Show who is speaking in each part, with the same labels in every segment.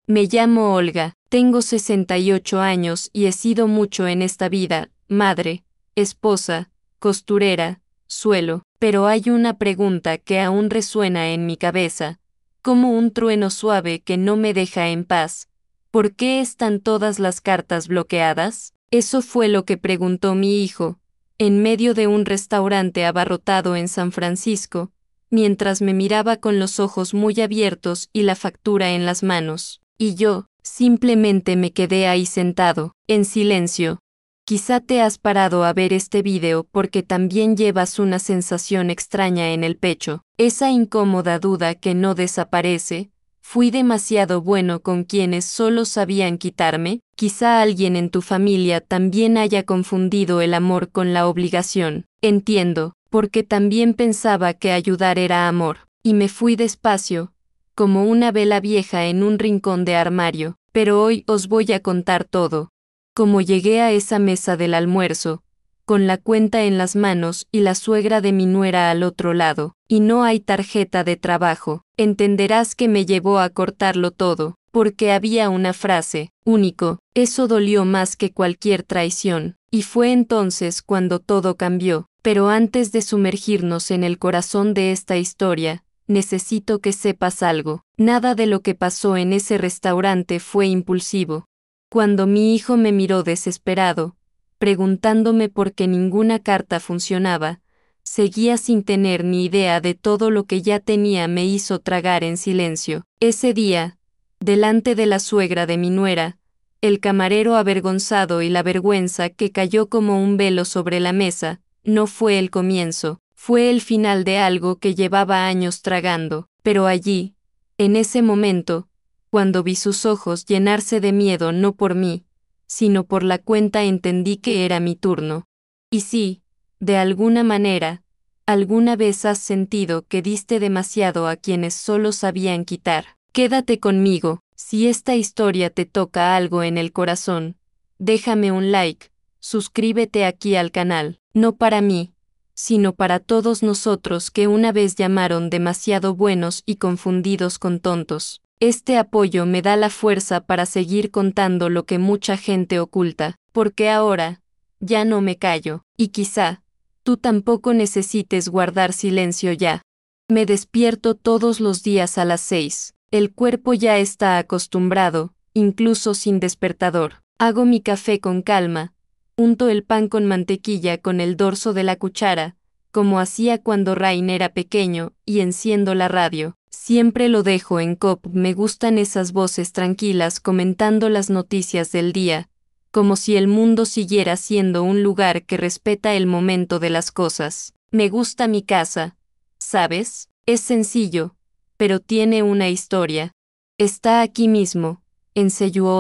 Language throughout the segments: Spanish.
Speaker 1: Me llamo Olga, tengo 68 años y he sido mucho en esta vida, madre, esposa, costurera, suelo, pero hay una pregunta que aún resuena en mi cabeza, como un trueno suave que no me deja en paz. ¿Por qué están todas las cartas bloqueadas? Eso fue lo que preguntó mi hijo, en medio de un restaurante abarrotado en San Francisco, mientras me miraba con los ojos muy abiertos y la factura en las manos. Y yo, simplemente me quedé ahí sentado, en silencio. Quizá te has parado a ver este video porque también llevas una sensación extraña en el pecho, esa incómoda duda que no desaparece. ¿Fui demasiado bueno con quienes solo sabían quitarme? Quizá alguien en tu familia también haya confundido el amor con la obligación. Entiendo, porque también pensaba que ayudar era amor, y me fui despacio, como una vela vieja en un rincón de armario, pero hoy os voy a contar todo. Como llegué a esa mesa del almuerzo, con la cuenta en las manos y la suegra de mi nuera al otro lado, y no hay tarjeta de trabajo, entenderás que me llevó a cortarlo todo, porque había una frase, único, eso dolió más que cualquier traición, y fue entonces cuando todo cambió. Pero antes de sumergirnos en el corazón de esta historia, necesito que sepas algo, nada de lo que pasó en ese restaurante fue impulsivo. Cuando mi hijo me miró desesperado, preguntándome por qué ninguna carta funcionaba, seguía sin tener ni idea de todo lo que ya tenía, me hizo tragar en silencio. Ese día, delante de la suegra de mi nuera, el camarero avergonzado y la vergüenza que cayó como un velo sobre la mesa, no fue el comienzo, fue el final de algo que llevaba años tragando, pero allí, en ese momento, cuando vi sus ojos llenarse de miedo no por mí, sino por la cuenta, entendí que era mi turno. Y sí, de alguna manera, ¿alguna vez has sentido que diste demasiado a quienes solo sabían quitar? Quédate conmigo, si esta historia te toca algo en el corazón, déjame un like, suscríbete aquí al canal, no para mí, sino para todos nosotros que una vez llamaron demasiado buenos y confundidos con tontos. Este apoyo me da la fuerza para seguir contando lo que mucha gente oculta, porque ahora, ya no me callo, y quizá, tú tampoco necesites guardar silencio ya. Me despierto todos los días a las 6, el cuerpo ya está acostumbrado, incluso sin despertador. Hago mi café con calma, unto el pan con mantequilla con el dorso de la cuchara, como hacía cuando Rain era pequeño, y enciendo la radio. Siempre lo dejo en COP, me gustan esas voces tranquilas comentando las noticias del día, como si el mundo siguiera siendo un lugar que respeta el momento de las cosas. Me gusta mi casa, ¿sabes? Es sencillo, pero tiene una historia. Está aquí mismo, en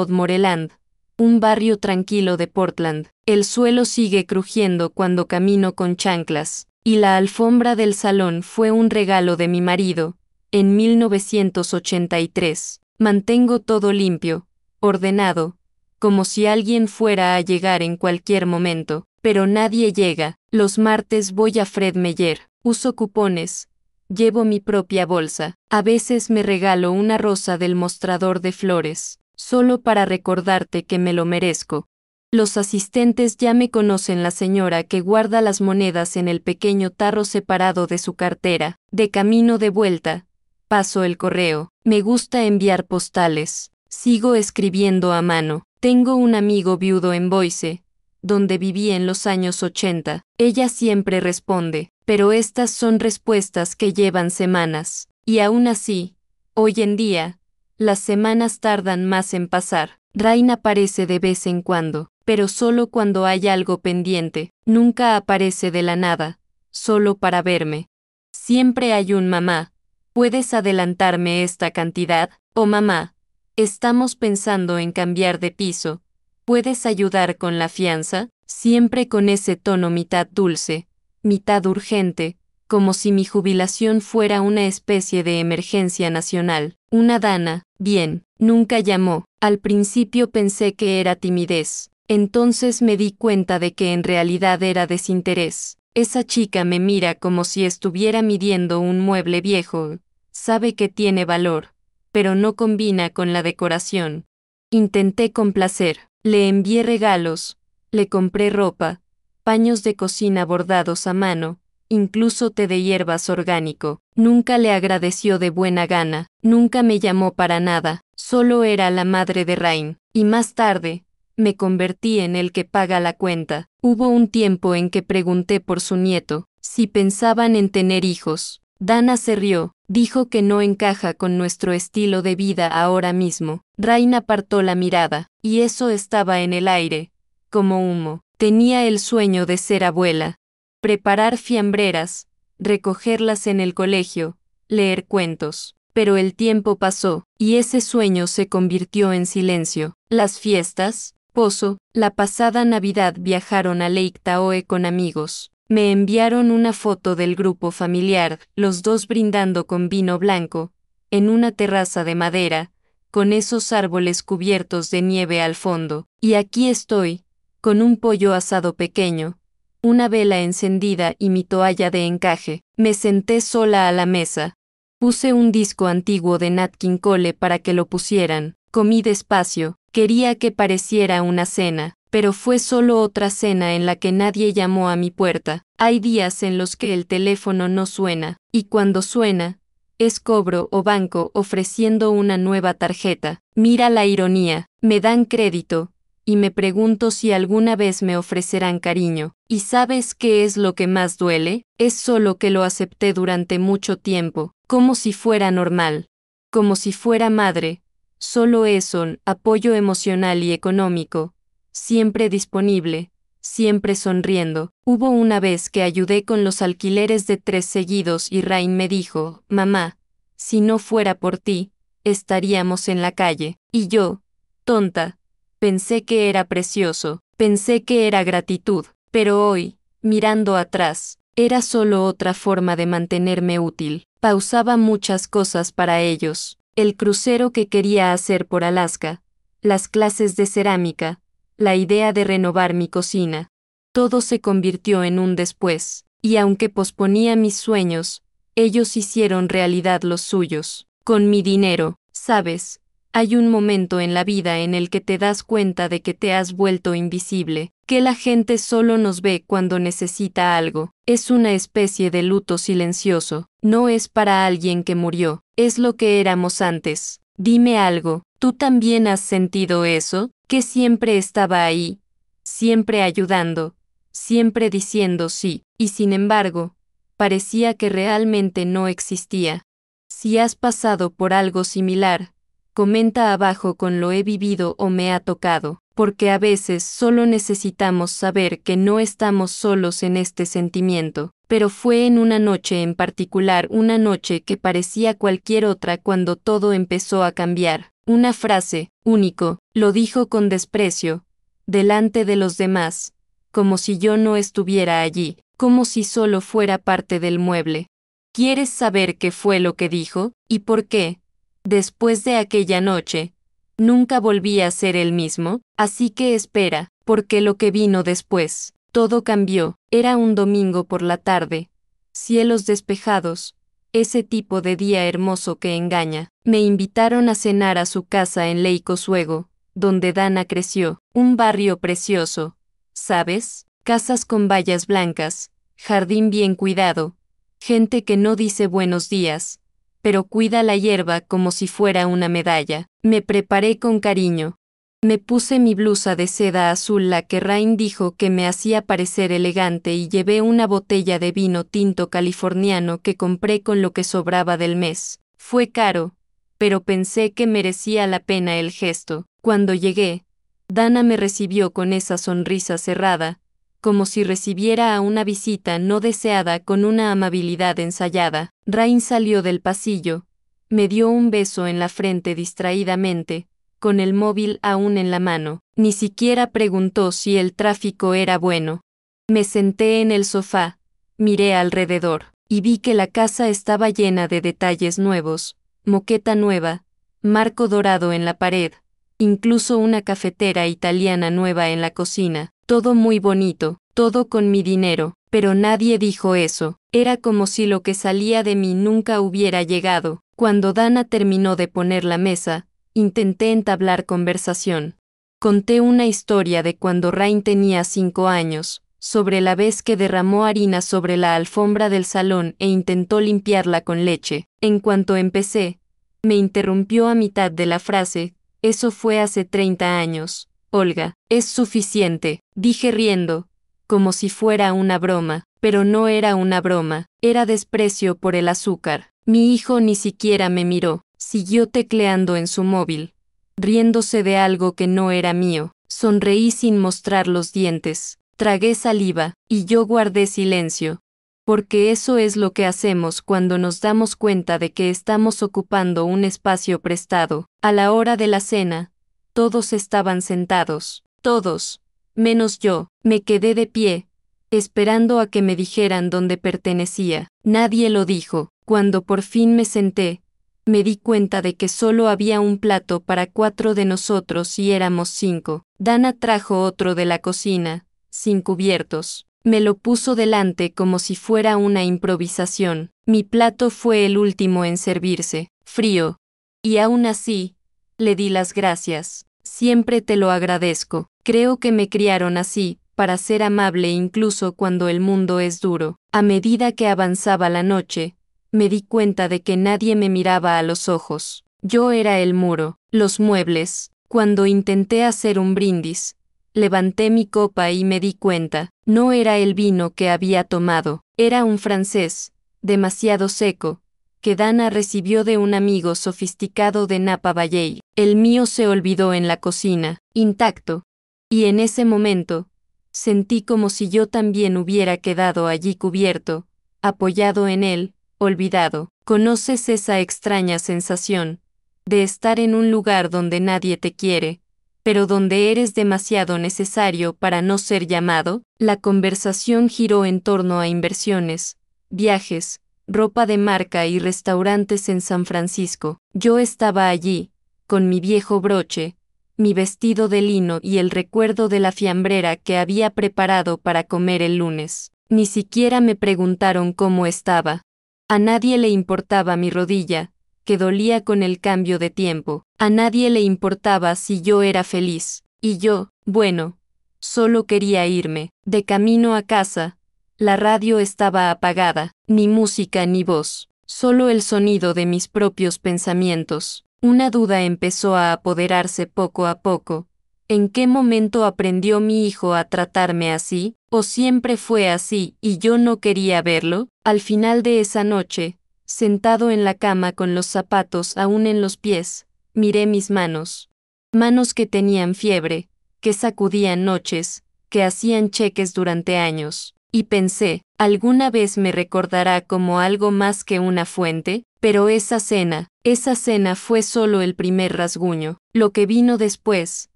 Speaker 1: Moreland, un barrio tranquilo de Portland. El suelo sigue crujiendo cuando camino con chanclas, y la alfombra del salón fue un regalo de mi marido, en 1983. Mantengo todo limpio, ordenado, como si alguien fuera a llegar en cualquier momento, pero nadie llega. Los martes voy a Fred Meyer, uso cupones, llevo mi propia bolsa, a veces me regalo una rosa del mostrador de flores, solo para recordarte que me lo merezco. Los asistentes ya me conocen, la señora que guarda las monedas en el pequeño tarro separado de su cartera. De camino de vuelta, paso el correo. Me gusta enviar postales. Sigo escribiendo a mano. Tengo un amigo viudo en Boise, donde viví en los años 80. Ella siempre responde, pero estas son respuestas que llevan semanas. Y aún así, hoy en día, las semanas tardan más en pasar. Rain aparece de vez en cuando, pero solo cuando hay algo pendiente. Nunca aparece de la nada, solo para verme. Siempre hay un mamá. ¿Puedes adelantarme esta cantidad? O mamá, estamos pensando en cambiar de piso. ¿Puedes ayudar con la fianza? Siempre con ese tono mitad dulce, mitad urgente, como si mi jubilación fuera una especie de emergencia nacional. Una dana, bien, nunca llamó. Al principio pensé que era timidez. Entonces me di cuenta de que en realidad era desinterés. Esa chica me mira como si estuviera midiendo un mueble viejo. Sabe que tiene valor, pero no combina con la decoración. Intenté complacer, le envié regalos, le compré ropa, paños de cocina bordados a mano, incluso té de hierbas orgánico. Nunca le agradeció de buena gana, nunca me llamó para nada, solo era la madre de Rain. Y más tarde, me convertí en el que paga la cuenta. Hubo un tiempo en que pregunté por su nieto, si pensaban en tener hijos. Dana se rió, dijo que no encaja con nuestro estilo de vida ahora mismo. Rain apartó la mirada, y eso estaba en el aire, como humo. Tenía el sueño de ser abuela. Preparar fiambreras, recogerlas en el colegio, leer cuentos. Pero el tiempo pasó, y ese sueño se convirtió en silencio. Las fiestas, Pozo, la pasada Navidad viajaron a Lake Tahoe con amigos. Me enviaron una foto del grupo familiar, los dos brindando con vino blanco, en una terraza de madera, con esos árboles cubiertos de nieve al fondo. Y aquí estoy, con un pollo asado pequeño, una vela encendida y mi toalla de encaje. Me senté sola a la mesa. Puse un disco antiguo de Nat King Cole para que lo pusieran. Comí despacio, quería que pareciera una cena, pero fue solo otra cena en la que nadie llamó a mi puerta. Hay días en los que el teléfono no suena, y cuando suena, es cobro o banco ofreciendo una nueva tarjeta. Mira la ironía, me dan crédito, y me pregunto si alguna vez me ofrecerán cariño. ¿Y sabes qué es lo que más duele? Es solo que lo acepté durante mucho tiempo, como si fuera normal, como si fuera madre. Solo eso, apoyo emocional y económico, siempre disponible, siempre sonriendo. Hubo una vez que ayudé con los alquileres de 3 seguidos y Rain me dijo, mamá, si no fuera por ti, estaríamos en la calle. Y yo, tonta, pensé que era precioso, pensé que era gratitud, pero hoy, mirando atrás, era solo otra forma de mantenerme útil. Pausaba muchas cosas para ellos, el crucero que quería hacer por Alaska, las clases de cerámica, la idea de renovar mi cocina. Todo se convirtió en un después, y aunque posponía mis sueños, ellos hicieron realidad los suyos. Con mi dinero, ¿sabes? Hay un momento en la vida en el que te das cuenta de que te has vuelto invisible, que la gente solo nos ve cuando necesita algo. Es una especie de luto silencioso, no es para alguien que murió, es lo que éramos antes. Dime algo, ¿tú también has sentido eso? Que siempre estaba ahí, siempre ayudando, siempre diciendo sí, y sin embargo, parecía que realmente no existía. Si has pasado por algo similar, comenta abajo con lo he vivido o me ha tocado, porque a veces solo necesitamos saber que no estamos solos en este sentimiento. Pero fue en una noche en particular, una noche que parecía cualquier otra cuando todo empezó a cambiar. Una frase, único, lo dijo con desprecio, delante de los demás, como si yo no estuviera allí, como si solo fuera parte del mueble. ¿Quieres saber qué fue lo que dijo, y por qué? Después de aquella noche, nunca volví a ser el mismo, así que espera, porque lo que vino después, todo cambió. Era un domingo por la tarde, cielos despejados, ese tipo de día hermoso que engaña. Me invitaron a cenar a su casa en Lake Oswego, donde Dana creció, un barrio precioso, ¿sabes? Casas con vallas blancas, jardín bien cuidado, gente que no dice buenos días, pero cuida la hierba como si fuera una medalla. Me preparé con cariño. Me puse mi blusa de seda azul, la que Rain dijo que me hacía parecer elegante, y llevé una botella de vino tinto californiano que compré con lo que sobraba del mes. Fue caro, pero pensé que merecía la pena el gesto. Cuando llegué, Dana me recibió con esa sonrisa cerrada, como si recibiera a una visita no deseada, con una amabilidad ensayada. Rain salió del pasillo, me dio un beso en la frente distraídamente, con el móvil aún en la mano. Ni siquiera preguntó si el tráfico era bueno. Me senté en el sofá, miré alrededor, y vi que la casa estaba llena de detalles nuevos, moqueta nueva, marco dorado en la pared, incluso una cafetera italiana nueva en la cocina. Todo muy bonito, todo con mi dinero, pero nadie dijo eso. Era como si lo que salía de mí nunca hubiera llegado. Cuando Dana terminó de poner la mesa, intenté entablar conversación. Conté una historia de cuando Rain tenía 5 años, sobre la vez que derramó harina sobre la alfombra del salón e intentó limpiarla con leche. En cuanto empecé, me interrumpió a mitad de la frase: eso fue hace 30 años, Olga. Es suficiente, dije riendo, como si fuera una broma, pero no era una broma, era desprecio por el azúcar. Mi hijo ni siquiera me miró, siguió tecleando en su móvil, riéndose de algo que no era mío. Sonreí sin mostrar los dientes, tragué saliva, y yo guardé silencio. Porque eso es lo que hacemos cuando nos damos cuenta de que estamos ocupando un espacio prestado. A la hora de la cena, todos estaban sentados, todos, menos yo. Me quedé de pie, esperando a que me dijeran dónde pertenecía. Nadie lo dijo. Cuando por fin me senté, me di cuenta de que solo había un plato para 4 de nosotros y éramos 5. Dana trajo otro de la cocina, sin cubiertos. Me lo puso delante como si fuera una improvisación. Mi plato fue el último en servirse, frío. Y aún así, le di las gracias. Siempre te lo agradezco. Creo que me criaron así, para ser amable incluso cuando el mundo es duro. A medida que avanzaba la noche, me di cuenta de que nadie me miraba a los ojos. Yo era el muro, los muebles. Cuando intenté hacer un brindis, levanté mi copa y me di cuenta, no era el vino que había tomado, era un francés, demasiado seco, que Dana recibió de un amigo sofisticado de Napa Valley. El mío se olvidó en la cocina, intacto. Y en ese momento, sentí como si yo también hubiera quedado allí cubierto, apoyado en él, olvidado. ¿Conoces esa extraña sensación de estar en un lugar donde nadie te quiere, pero donde eres demasiado necesario para no ser llamado? La conversación giró en torno a inversiones, viajes, ropa de marca y restaurantes en San Francisco. Yo estaba allí, con mi viejo broche, mi vestido de lino y el recuerdo de la fiambrera que había preparado para comer el lunes. Ni siquiera me preguntaron cómo estaba. A nadie le importaba mi rodilla, que dolía con el cambio de tiempo. A nadie le importaba si yo era feliz. Y yo, bueno, solo quería irme. De camino a casa, la radio estaba apagada, ni música ni voz, solo el sonido de mis propios pensamientos. Una duda empezó a apoderarse poco a poco. ¿En qué momento aprendió mi hijo a tratarme así? ¿O siempre fue así y yo no quería verlo? Al final de esa noche, sentado en la cama con los zapatos aún en los pies, miré mis manos. Manos que tenían fiebre, que sacudían noches, que hacían cheques durante años. Y pensé, ¿alguna vez me recordará como algo más que una fuente? Pero esa cena fue solo el primer rasguño. Lo que vino después,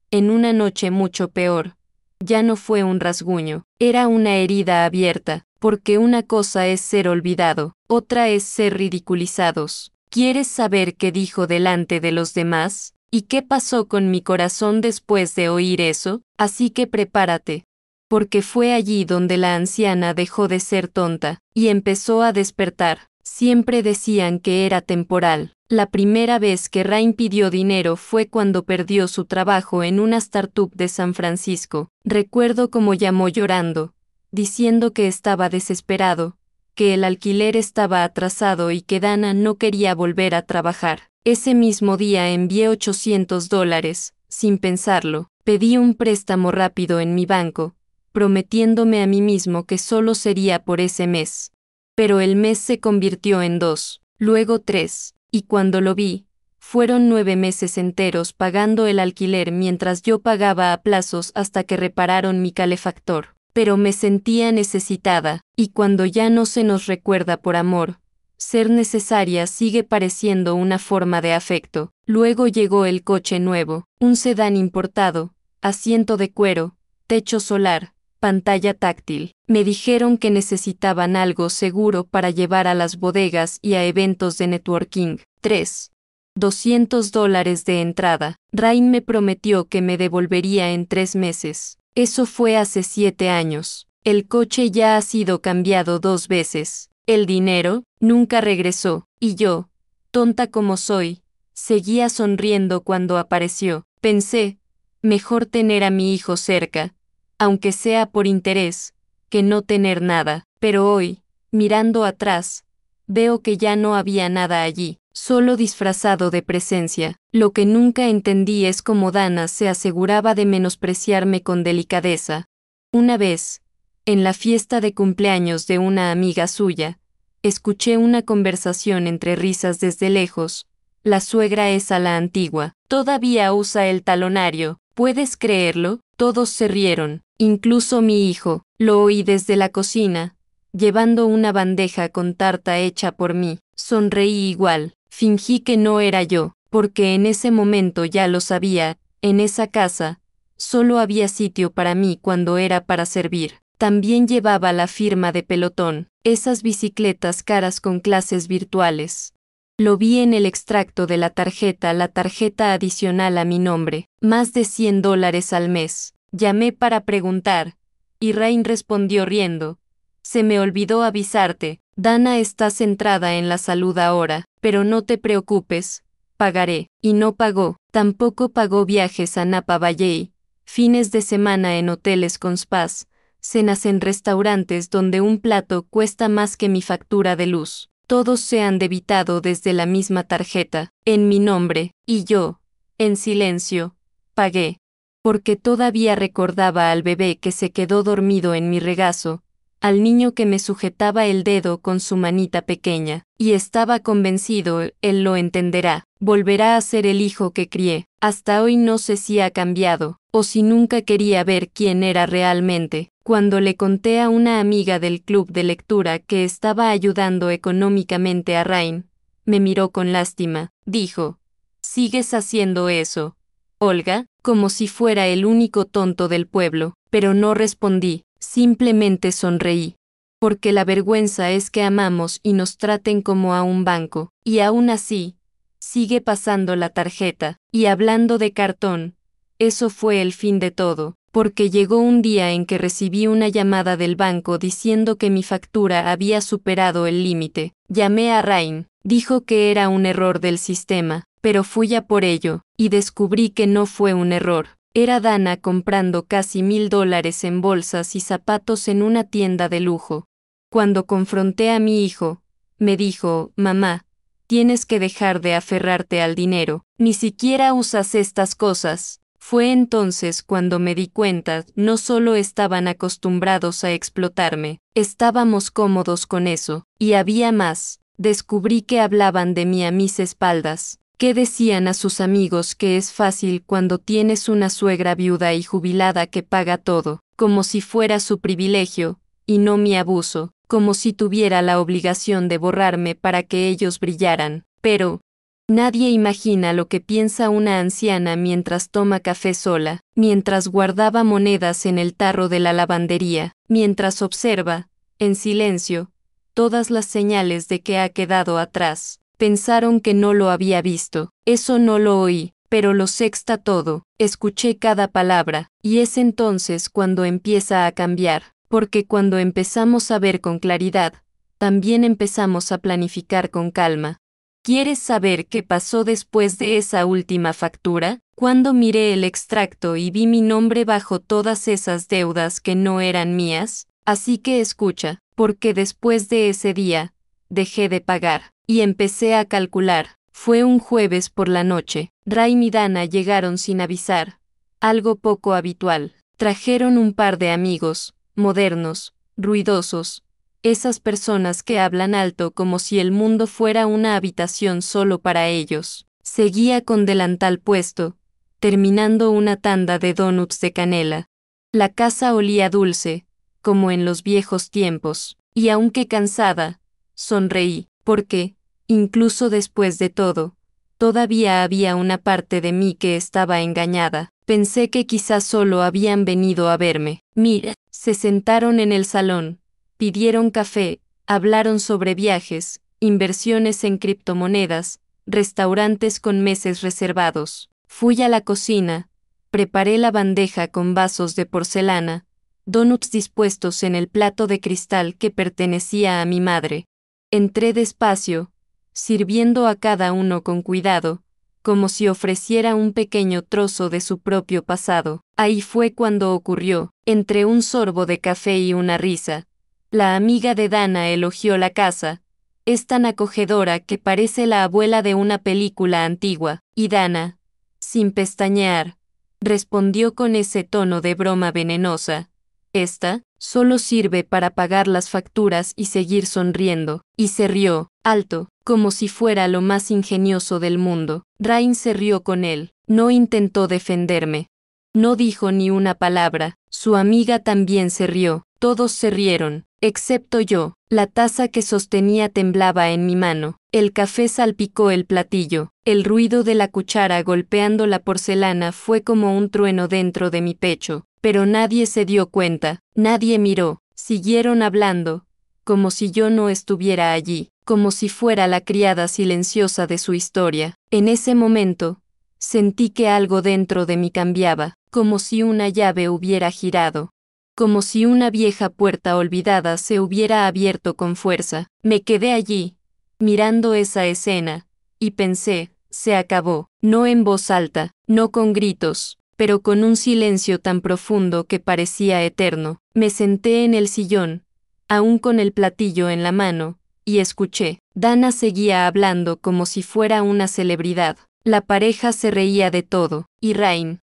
Speaker 1: en una noche mucho peor, ya no fue un rasguño, era una herida abierta, porque una cosa es ser olvidado, otra es ser ridiculizados. ¿Quieres saber qué dijo delante de los demás? ¿Y qué pasó con mi corazón después de oír eso? Así que prepárate. Porque fue allí donde la anciana dejó de ser tonta, y empezó a despertar. Siempre decían que era temporal. La primera vez que Rain pidió dinero fue cuando perdió su trabajo en una startup de San Francisco. Recuerdo cómo llamó llorando, diciendo que estaba desesperado, que el alquiler estaba atrasado y que Dana no quería volver a trabajar. Ese mismo día envié $800, sin pensarlo. Pedí un préstamo rápido en mi banco, prometiéndome a mí mismo que solo sería por ese mes. Pero el mes se convirtió en 2, luego 3, y cuando lo vi, fueron 9 meses enteros pagando el alquiler mientras yo pagaba a plazos hasta que repararon mi calefactor. Pero me sentía necesitada, y cuando ya no se nos recuerda por amor, ser necesaria sigue pareciendo una forma de afecto. Luego llegó el coche nuevo, un sedán importado, asiento de cuero, techo solar, pantalla táctil. Me dijeron que necesitaban algo seguro para llevar a las bodegas y a eventos de networking. 3. $200 de entrada. Rain me prometió que me devolvería en 3 meses. Eso fue hace 7 años. El coche ya ha sido cambiado 2 veces. El dinero nunca regresó. Y yo, Tonta como soy, seguía sonriendo cuando apareció. Pensé, mejor tener a mi hijo cerca, aunque sea por interés, que no tener nada. Pero hoy, mirando atrás, veo que ya no había nada allí, solo disfrazado de presencia. Lo que nunca entendí es cómo Dana se aseguraba de menospreciarme con delicadeza. Una vez, en la fiesta de cumpleaños de una amiga suya, escuché una conversación entre risas desde lejos. La suegra es a la antigua, todavía usa el talonario, ¿puedes creerlo? Todos se rieron, incluso mi hijo. Lo oí desde la cocina, llevando una bandeja con tarta hecha por mí. Sonreí igual, fingí que no era yo, porque en ese momento ya lo sabía, en esa casa, solo había sitio para mí cuando era para servir. También llevaba la firma de pelotón, esas bicicletas caras con clases virtuales. Lo vi en el extracto de la tarjeta adicional a mi nombre, más de $100 al mes. Llamé para preguntar, y Rain respondió riendo. Se me olvidó avisarte, Dana está centrada en la salud ahora, pero no te preocupes, pagaré. Y no pagó, tampoco pagó viajes a Napa Valley, fines de semana en hoteles con spas, cenas en restaurantes donde un plato cuesta más que mi factura de luz. Todos se han debitado desde la misma tarjeta, en mi nombre, y yo, en silencio, pagué. Porque todavía recordaba al bebé que se quedó dormido en mi regazo, al niño que me sujetaba el dedo con su manita pequeña, y estaba convencido, él lo entenderá, volverá a ser el hijo que crié. Hasta hoy no sé si ha cambiado, o si nunca quería ver quién era realmente. Cuando le conté a una amiga del club de lectura que estaba ayudando económicamente a Rain, me miró con lástima. Dijo, ¿sigues haciendo eso, Olga? Como si fuera el único tonto del pueblo, pero no respondí, simplemente sonreí. Porque la vergüenza es que amamos y nos traten como a un banco, y aún así, sigue pasando la tarjeta. Y hablando de cartón, eso fue el fin de todo, porque llegó un día en que recibí una llamada del banco diciendo que mi factura había superado el límite. Llamé a Rain, dijo que era un error del sistema, pero fui a por ello, y descubrí que no fue un error. Era Dana comprando casi $1000 en bolsas y zapatos en una tienda de lujo. Cuando confronté a mi hijo, me dijo, mamá, tienes que dejar de aferrarte al dinero, ni siquiera usas estas cosas. Fue entonces cuando me di cuenta, no solo estaban acostumbrados a explotarme, estábamos cómodos con eso, y había más. Descubrí que hablaban de mí a mis espaldas, que decían a sus amigos que es fácil cuando tienes una suegra viuda y jubilada que paga todo, como si fuera su privilegio, y no mi abuso, como si tuviera la obligación de borrarme para que ellos brillaran. Pero nadie imagina lo que piensa una anciana mientras toma café sola, mientras guardaba monedas en el tarro de la lavandería, mientras observa, en silencio, todas las señales de que ha quedado atrás. Pensaron que no lo había visto, eso no lo oí, pero lo sexta todo, escuché cada palabra, y es entonces cuando empieza a cambiar, porque cuando empezamos a ver con claridad, también empezamos a planificar con calma. ¿Quieres saber qué pasó después de esa última factura? Cuando miré el extracto y vi mi nombre bajo todas esas deudas que no eran mías, así que escucha, porque después de ese día, dejé de pagar, y empecé a calcular. Fue un jueves por la noche. Rain y Dana llegaron sin avisar, algo poco habitual. Trajeron un par de amigos, modernos, ruidosos, esas personas que hablan alto como si el mundo fuera una habitación solo para ellos. Seguía con delantal puesto, terminando una tanda de donuts de canela. La casa olía dulce, como en los viejos tiempos, y aunque cansada, sonreí, porque, incluso después de todo, todavía había una parte de mí que estaba engañada. Pensé que quizás solo habían venido a verme. Mira, se sentaron en el salón, pidieron café, hablaron sobre viajes, inversiones en criptomonedas, restaurantes con meses reservados. Fui a la cocina, preparé la bandeja con vasos de porcelana, donuts dispuestos en el plato de cristal que pertenecía a mi madre. Entré despacio, sirviendo a cada uno con cuidado, como si ofreciera un pequeño trozo de su propio pasado. Ahí fue cuando ocurrió, entre un sorbo de café y una risa. La amiga de Dana elogió la casa. Es tan acogedora que parece la abuela de una película antigua, y Dana, sin pestañear, respondió con ese tono de broma venenosa. Esta, solo sirve para pagar las facturas y seguir sonriendo. Y se rió, alto, como si fuera lo más ingenioso del mundo. Rain se rió con él. No intentó defenderme. No dijo ni una palabra. Su amiga también se rió. Todos se rieron, excepto yo. La taza que sostenía temblaba en mi mano. El café salpicó el platillo. El ruido de la cuchara golpeando la porcelana fue como un trueno dentro de mi pecho. Pero nadie se dio cuenta, nadie miró. Siguieron hablando, como si yo no estuviera allí, como si fuera la criada silenciosa de su historia. En ese momento, sentí que algo dentro de mí cambiaba, como si una llave hubiera girado, como si una vieja puerta olvidada se hubiera abierto con fuerza. Me quedé allí, mirando esa escena, y pensé, se acabó, no en voz alta, no con gritos, pero con un silencio tan profundo que parecía eterno. Me senté en el sillón, aún con el platillo en la mano, y escuché. Dana seguía hablando como si fuera una celebridad. La pareja se reía de todo, y Rain,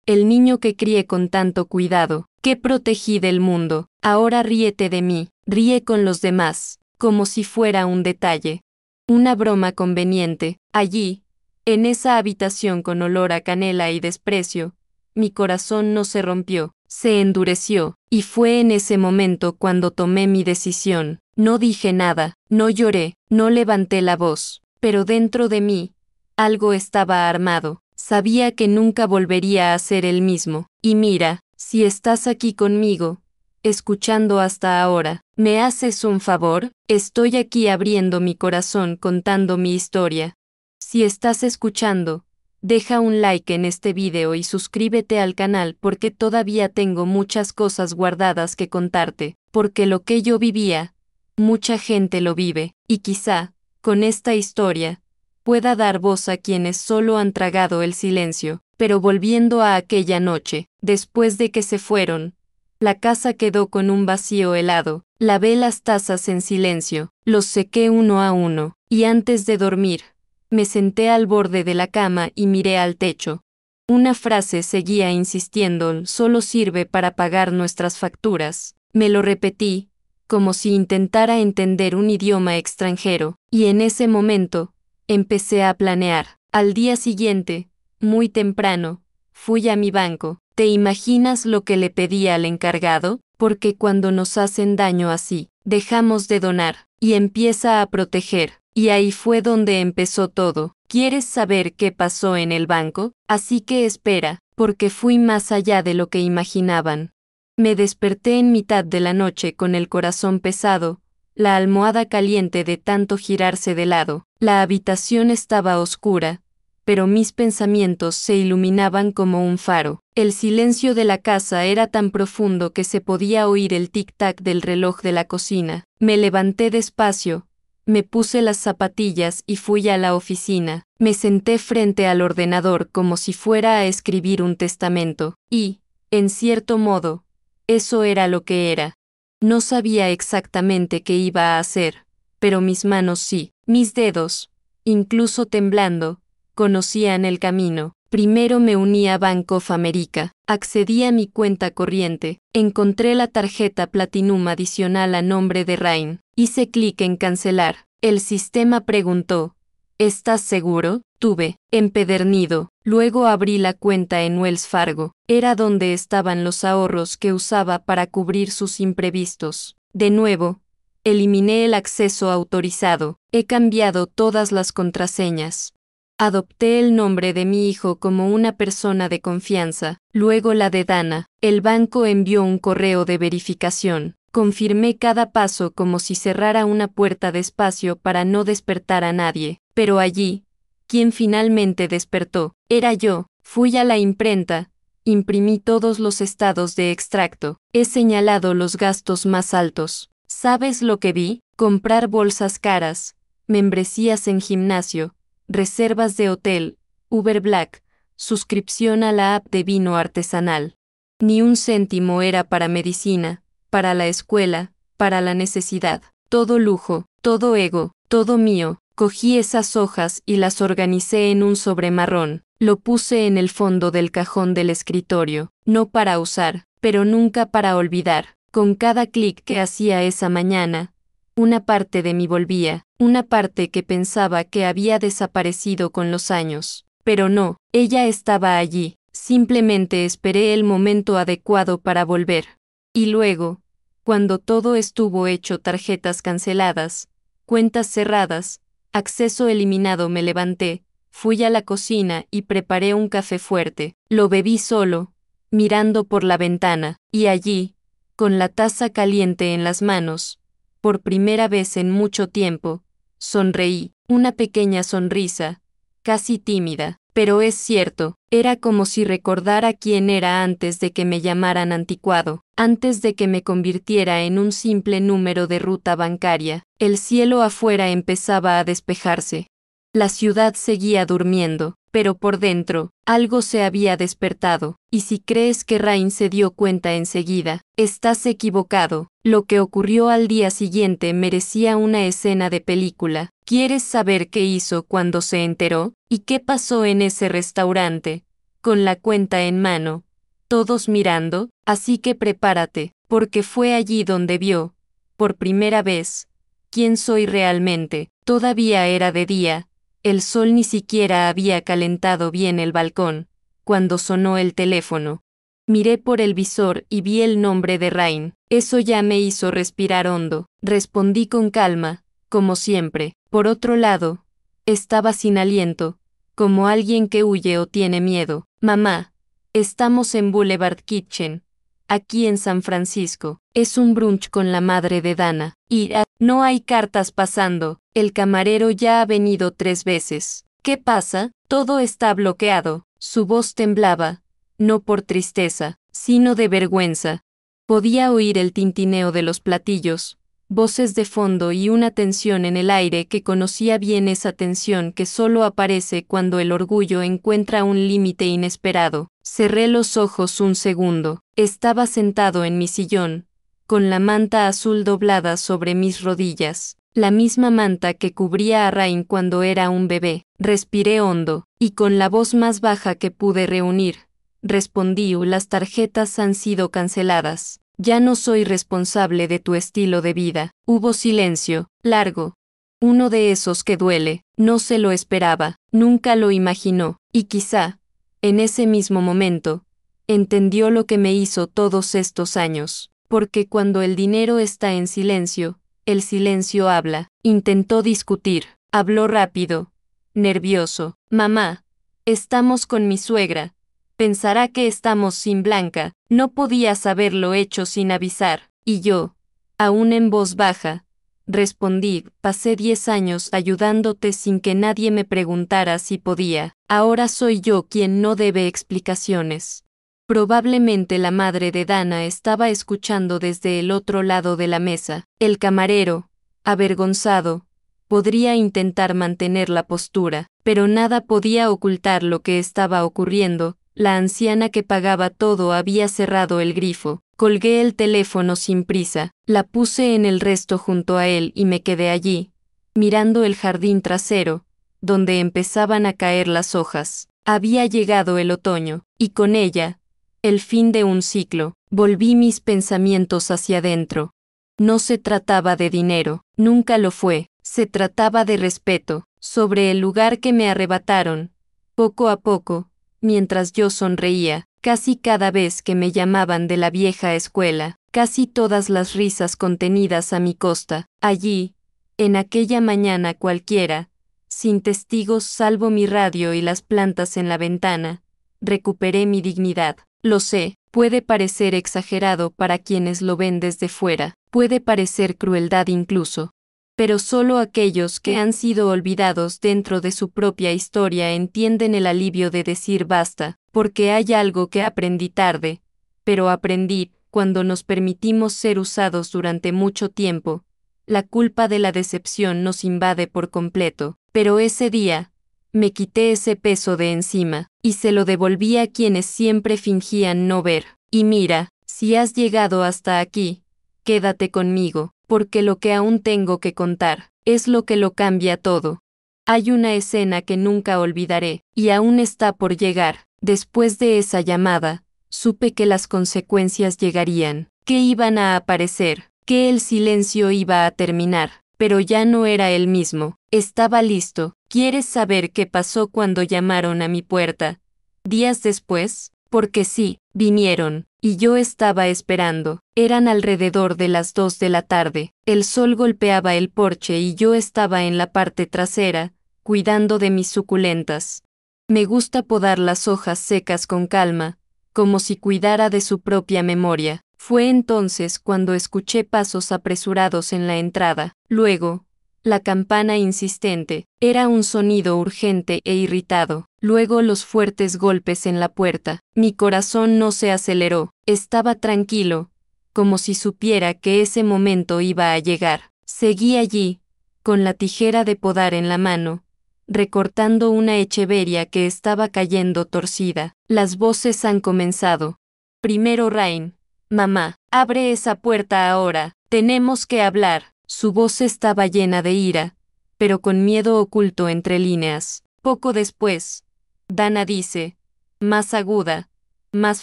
Speaker 1: el niño que crié con tanto cuidado, que protegí del mundo, ahora ríete de mí, ríe con los demás, como si fuera un detalle. Una broma conveniente. Allí, en esa habitación con olor a canela y desprecio, mi corazón no se rompió, se endureció, y fue en ese momento cuando tomé mi decisión. No dije nada, no lloré, no levanté la voz, pero dentro de mí, algo estaba armado. Sabía que nunca volvería a ser el mismo. Y mira, si estás aquí conmigo, escuchando hasta ahora, ¿me haces un favor? Estoy aquí abriendo mi corazón contando mi historia. Si estás escuchando, deja un like en este video y suscríbete al canal porque todavía tengo muchas cosas guardadas que contarte, porque lo que yo vivía, mucha gente lo vive, y quizá, con esta historia, pueda dar voz a quienes solo han tragado el silencio. Pero volviendo a aquella noche, después de que se fueron, la casa quedó con un vacío helado. Lavé las tazas en silencio, los sequé uno a uno, y antes de dormir, me senté al borde de la cama y miré al techo. Una frase seguía insistiendo, solo sirve para pagar nuestras facturas. Me lo repetí, como si intentara entender un idioma extranjero, y en ese momento, empecé a planear. Al día siguiente, muy temprano, fui a mi banco. ¿Te imaginas lo que le pedí al encargado? Porque cuando nos hacen daño así, dejamos de donar, y empieza a proteger. Y ahí fue donde empezó todo. ¿Quieres saber qué pasó en el banco? Así que espera, porque fui más allá de lo que imaginaban. Me desperté en mitad de la noche con el corazón pesado, la almohada caliente de tanto girarse de lado. La habitación estaba oscura, pero mis pensamientos se iluminaban como un faro. El silencio de la casa era tan profundo que se podía oír el tic-tac del reloj de la cocina. Me levanté despacio, me puse las zapatillas y fui a la oficina. Me senté frente al ordenador como si fuera a escribir un testamento. Y, en cierto modo, eso era lo que era. No sabía exactamente qué iba a hacer, pero mis manos sí, mis dedos, incluso temblando, conocían el camino. Primero me uní a Bank of America, accedí a mi cuenta corriente, encontré la tarjeta Platinum adicional a nombre de Rain, hice clic en cancelar. El sistema preguntó, ¿estás seguro? Tuve, empedernido. Luego abrí la cuenta en Wells Fargo, era donde estaban los ahorros que usaba para cubrir sus imprevistos. De nuevo, eliminé el acceso autorizado, he cambiado todas las contraseñas. Adopté el nombre de mi hijo como una persona de confianza, luego la de Dana. El banco envió un correo de verificación. Confirmé cada paso como si cerrara una puerta despacio para no despertar a nadie. Pero allí, quien finalmente despertó, era yo. Fui a la imprenta, imprimí todos los estados de extracto, he señalado los gastos más altos. ¿Sabes lo que vi? Comprar bolsas caras, membresías en gimnasio, reservas de hotel, Uber Black, suscripción a la app de vino artesanal. Ni un céntimo era para medicina, para la escuela, para la necesidad. Todo lujo, todo ego, todo mío. Cogí esas hojas y las organicé en un sobre marrón. Lo puse en el fondo del cajón del escritorio, no para usar, pero nunca para olvidar. Con cada clic que hacía esa mañana, una parte de mí volvía, una parte que pensaba que había desaparecido con los años. Pero no, ella estaba allí, simplemente esperé el momento adecuado para volver. Y luego, cuando todo estuvo hecho, tarjetas canceladas, cuentas cerradas, acceso eliminado, me levanté, fui a la cocina y preparé un café fuerte. Lo bebí solo, mirando por la ventana, y allí, con la taza caliente en las manos, por primera vez en mucho tiempo, sonreí, una pequeña sonrisa, casi tímida, pero es cierto, era como si recordara quién era antes de que me llamaran anticuado, antes de que me convirtiera en un simple número de ruta bancaria. El cielo afuera empezaba a despejarse. La ciudad seguía durmiendo, pero por dentro, algo se había despertado, y si crees que Rain se dio cuenta enseguida, estás equivocado. Lo que ocurrió al día siguiente merecía una escena de película. ¿Quieres saber qué hizo cuando se enteró? ¿Y qué pasó en ese restaurante? Con la cuenta en mano, todos mirando, así que prepárate, porque fue allí donde vio, por primera vez, quién soy realmente. Todavía era de día. El sol ni siquiera había calentado bien el balcón, cuando sonó el teléfono. Miré por el visor y vi el nombre de Rain. Eso ya me hizo respirar hondo. Respondí con calma, como siempre. Por otro lado, estaba sin aliento, como alguien que huye o tiene miedo. Mamá, estamos en Boulevard Kitchen, aquí en San Francisco. Es un brunch con la madre de Dana. Y no hay cartas pasando. El camarero ya ha venido 3 veces. ¿Qué pasa? Todo está bloqueado. Su voz temblaba, no por tristeza, sino de vergüenza. Podía oír el tintineo de los platillos, voces de fondo y una tensión en el aire que conocía bien, esa tensión que solo aparece cuando el orgullo encuentra un límite inesperado. Cerré los ojos un segundo. Estaba sentado en mi sillón, con la manta azul doblada sobre mis rodillas, la misma manta que cubría a Rain cuando era un bebé. Respiré hondo, y con la voz más baja que pude reunir, respondí: las tarjetas han sido canceladas. Ya no soy responsable de tu estilo de vida. Hubo silencio, largo. Uno de esos que duele. No se lo esperaba, nunca lo imaginó, y quizá, en ese mismo momento, entendió lo que me hizo todos estos años. Porque cuando el dinero está en silencio, el silencio habla. Intentó discutir. Habló rápido, nervioso. Mamá, estamos con mi suegra. Pensará que estamos sin Blanca. No podías haberlo hecho sin avisar. Y yo, aún en voz baja, respondí: pasé 10 años ayudándote sin que nadie me preguntara si podía. Ahora soy yo quien no debe explicaciones. Probablemente la madre de Dana estaba escuchando desde el otro lado de la mesa. El camarero, avergonzado, podría intentar mantener la postura, pero nada podía ocultar lo que estaba ocurriendo. La anciana que pagaba todo había cerrado el grifo. Colgué el teléfono sin prisa, la puse en el resto junto a él y me quedé allí, mirando el jardín trasero, donde empezaban a caer las hojas. Había llegado el otoño, y con ella, el fin de un ciclo. Volví mis pensamientos hacia adentro. No se trataba de dinero, nunca lo fue. Se trataba de respeto, sobre el lugar que me arrebataron. Poco a poco, mientras yo sonreía, casi cada vez que me llamaban de la vieja escuela, casi todas las risas contenidas a mi costa, allí, en aquella mañana cualquiera, sin testigos salvo mi radio y las plantas en la ventana, recuperé mi dignidad. Lo sé, puede parecer exagerado para quienes lo ven desde fuera, puede parecer crueldad incluso. Pero solo aquellos que han sido olvidados dentro de su propia historia entienden el alivio de decir basta, porque hay algo que aprendí tarde, pero aprendí, cuando nos permitimos ser usados durante mucho tiempo, la culpa de la decepción nos invade por completo, pero ese día, me quité ese peso de encima, y se lo devolví a quienes siempre fingían no ver. Y mira, si has llegado hasta aquí, quédate conmigo, porque lo que aún tengo que contar, es lo que lo cambia todo. Hay una escena que nunca olvidaré, y aún está por llegar. Después de esa llamada, supe que las consecuencias llegarían, que iban a aparecer, que el silencio iba a terminar, pero ya no era el mismo. Estaba listo. ¿Quieres saber qué pasó cuando llamaron a mi puerta? Días después, porque sí, vinieron, y yo estaba esperando. Eran alrededor de las 2 de la tarde. El sol golpeaba el porche y yo estaba en la parte trasera, cuidando de mis suculentas. Me gusta podar las hojas secas con calma, como si cuidara de su propia memoria. Fue entonces cuando escuché pasos apresurados en la entrada. Luego, la campana insistente. Era un sonido urgente e irritado. Luego los fuertes golpes en la puerta. Mi corazón no se aceleró. Estaba tranquilo, como si supiera que ese momento iba a llegar. Seguí allí, con la tijera de podar en la mano, recortando una echeveria que estaba cayendo torcida. Las voces han comenzado. Primero Rain. Mamá, abre esa puerta ahora. Tenemos que hablar. Su voz estaba llena de ira, pero con miedo oculto entre líneas. Poco después, Dana dice, más aguda, más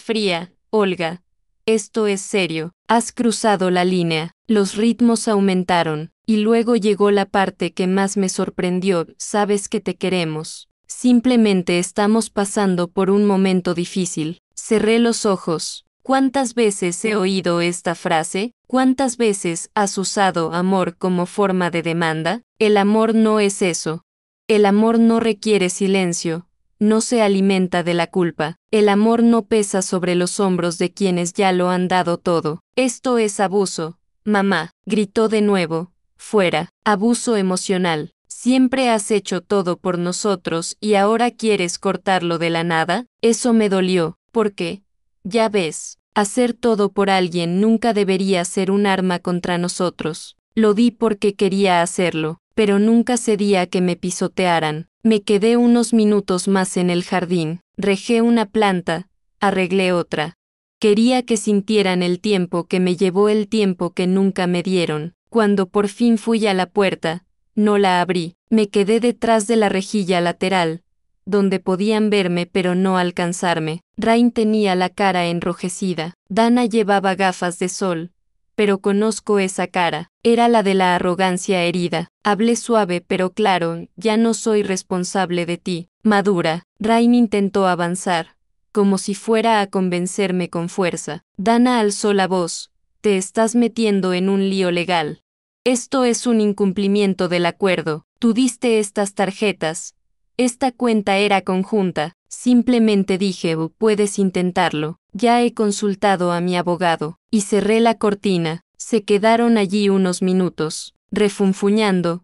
Speaker 1: fría, Olga, esto es serio, has cruzado la línea. Los ritmos aumentaron, y luego llegó la parte que más me sorprendió, sabes que te queremos. Simplemente estamos pasando por un momento difícil. Cerré los ojos. ¿Cuántas veces he oído esta frase? ¿Cuántas veces has usado amor como forma de demanda? El amor no es eso. El amor no requiere silencio, no se alimenta de la culpa. El amor no pesa sobre los hombros de quienes ya lo han dado todo. Esto es abuso. Mamá, gritó de nuevo. Fuera. Abuso emocional. Siempre has hecho todo por nosotros y ahora quieres cortarlo de la nada. Eso me dolió. ¿Por qué? Ya ves, hacer todo por alguien nunca debería ser un arma contra nosotros. Lo di porque quería hacerlo, pero nunca cedí a que me pisotearan. Me quedé unos minutos más en el jardín, regé una planta, arreglé otra. Quería que sintieran el tiempo que me llevó, el tiempo que nunca me dieron. Cuando por fin fui a la puerta, no la abrí. Me quedé detrás de la rejilla lateral, donde podían verme pero no alcanzarme. Rain tenía la cara enrojecida. Dana llevaba gafas de sol, pero conozco esa cara. Era la de la arrogancia herida. Hablé suave pero claro, ya no soy responsable de ti. Madura. Rain intentó avanzar, como si fuera a convencerme con fuerza. Dana alzó la voz. Te estás metiendo en un lío legal. Esto es un incumplimiento del acuerdo. Tú diste estas tarjetas. Esta cuenta era conjunta. Simplemente dije, puedes intentarlo. Ya he consultado a mi abogado. Y cerré la cortina. Se quedaron allí unos minutos, refunfuñando,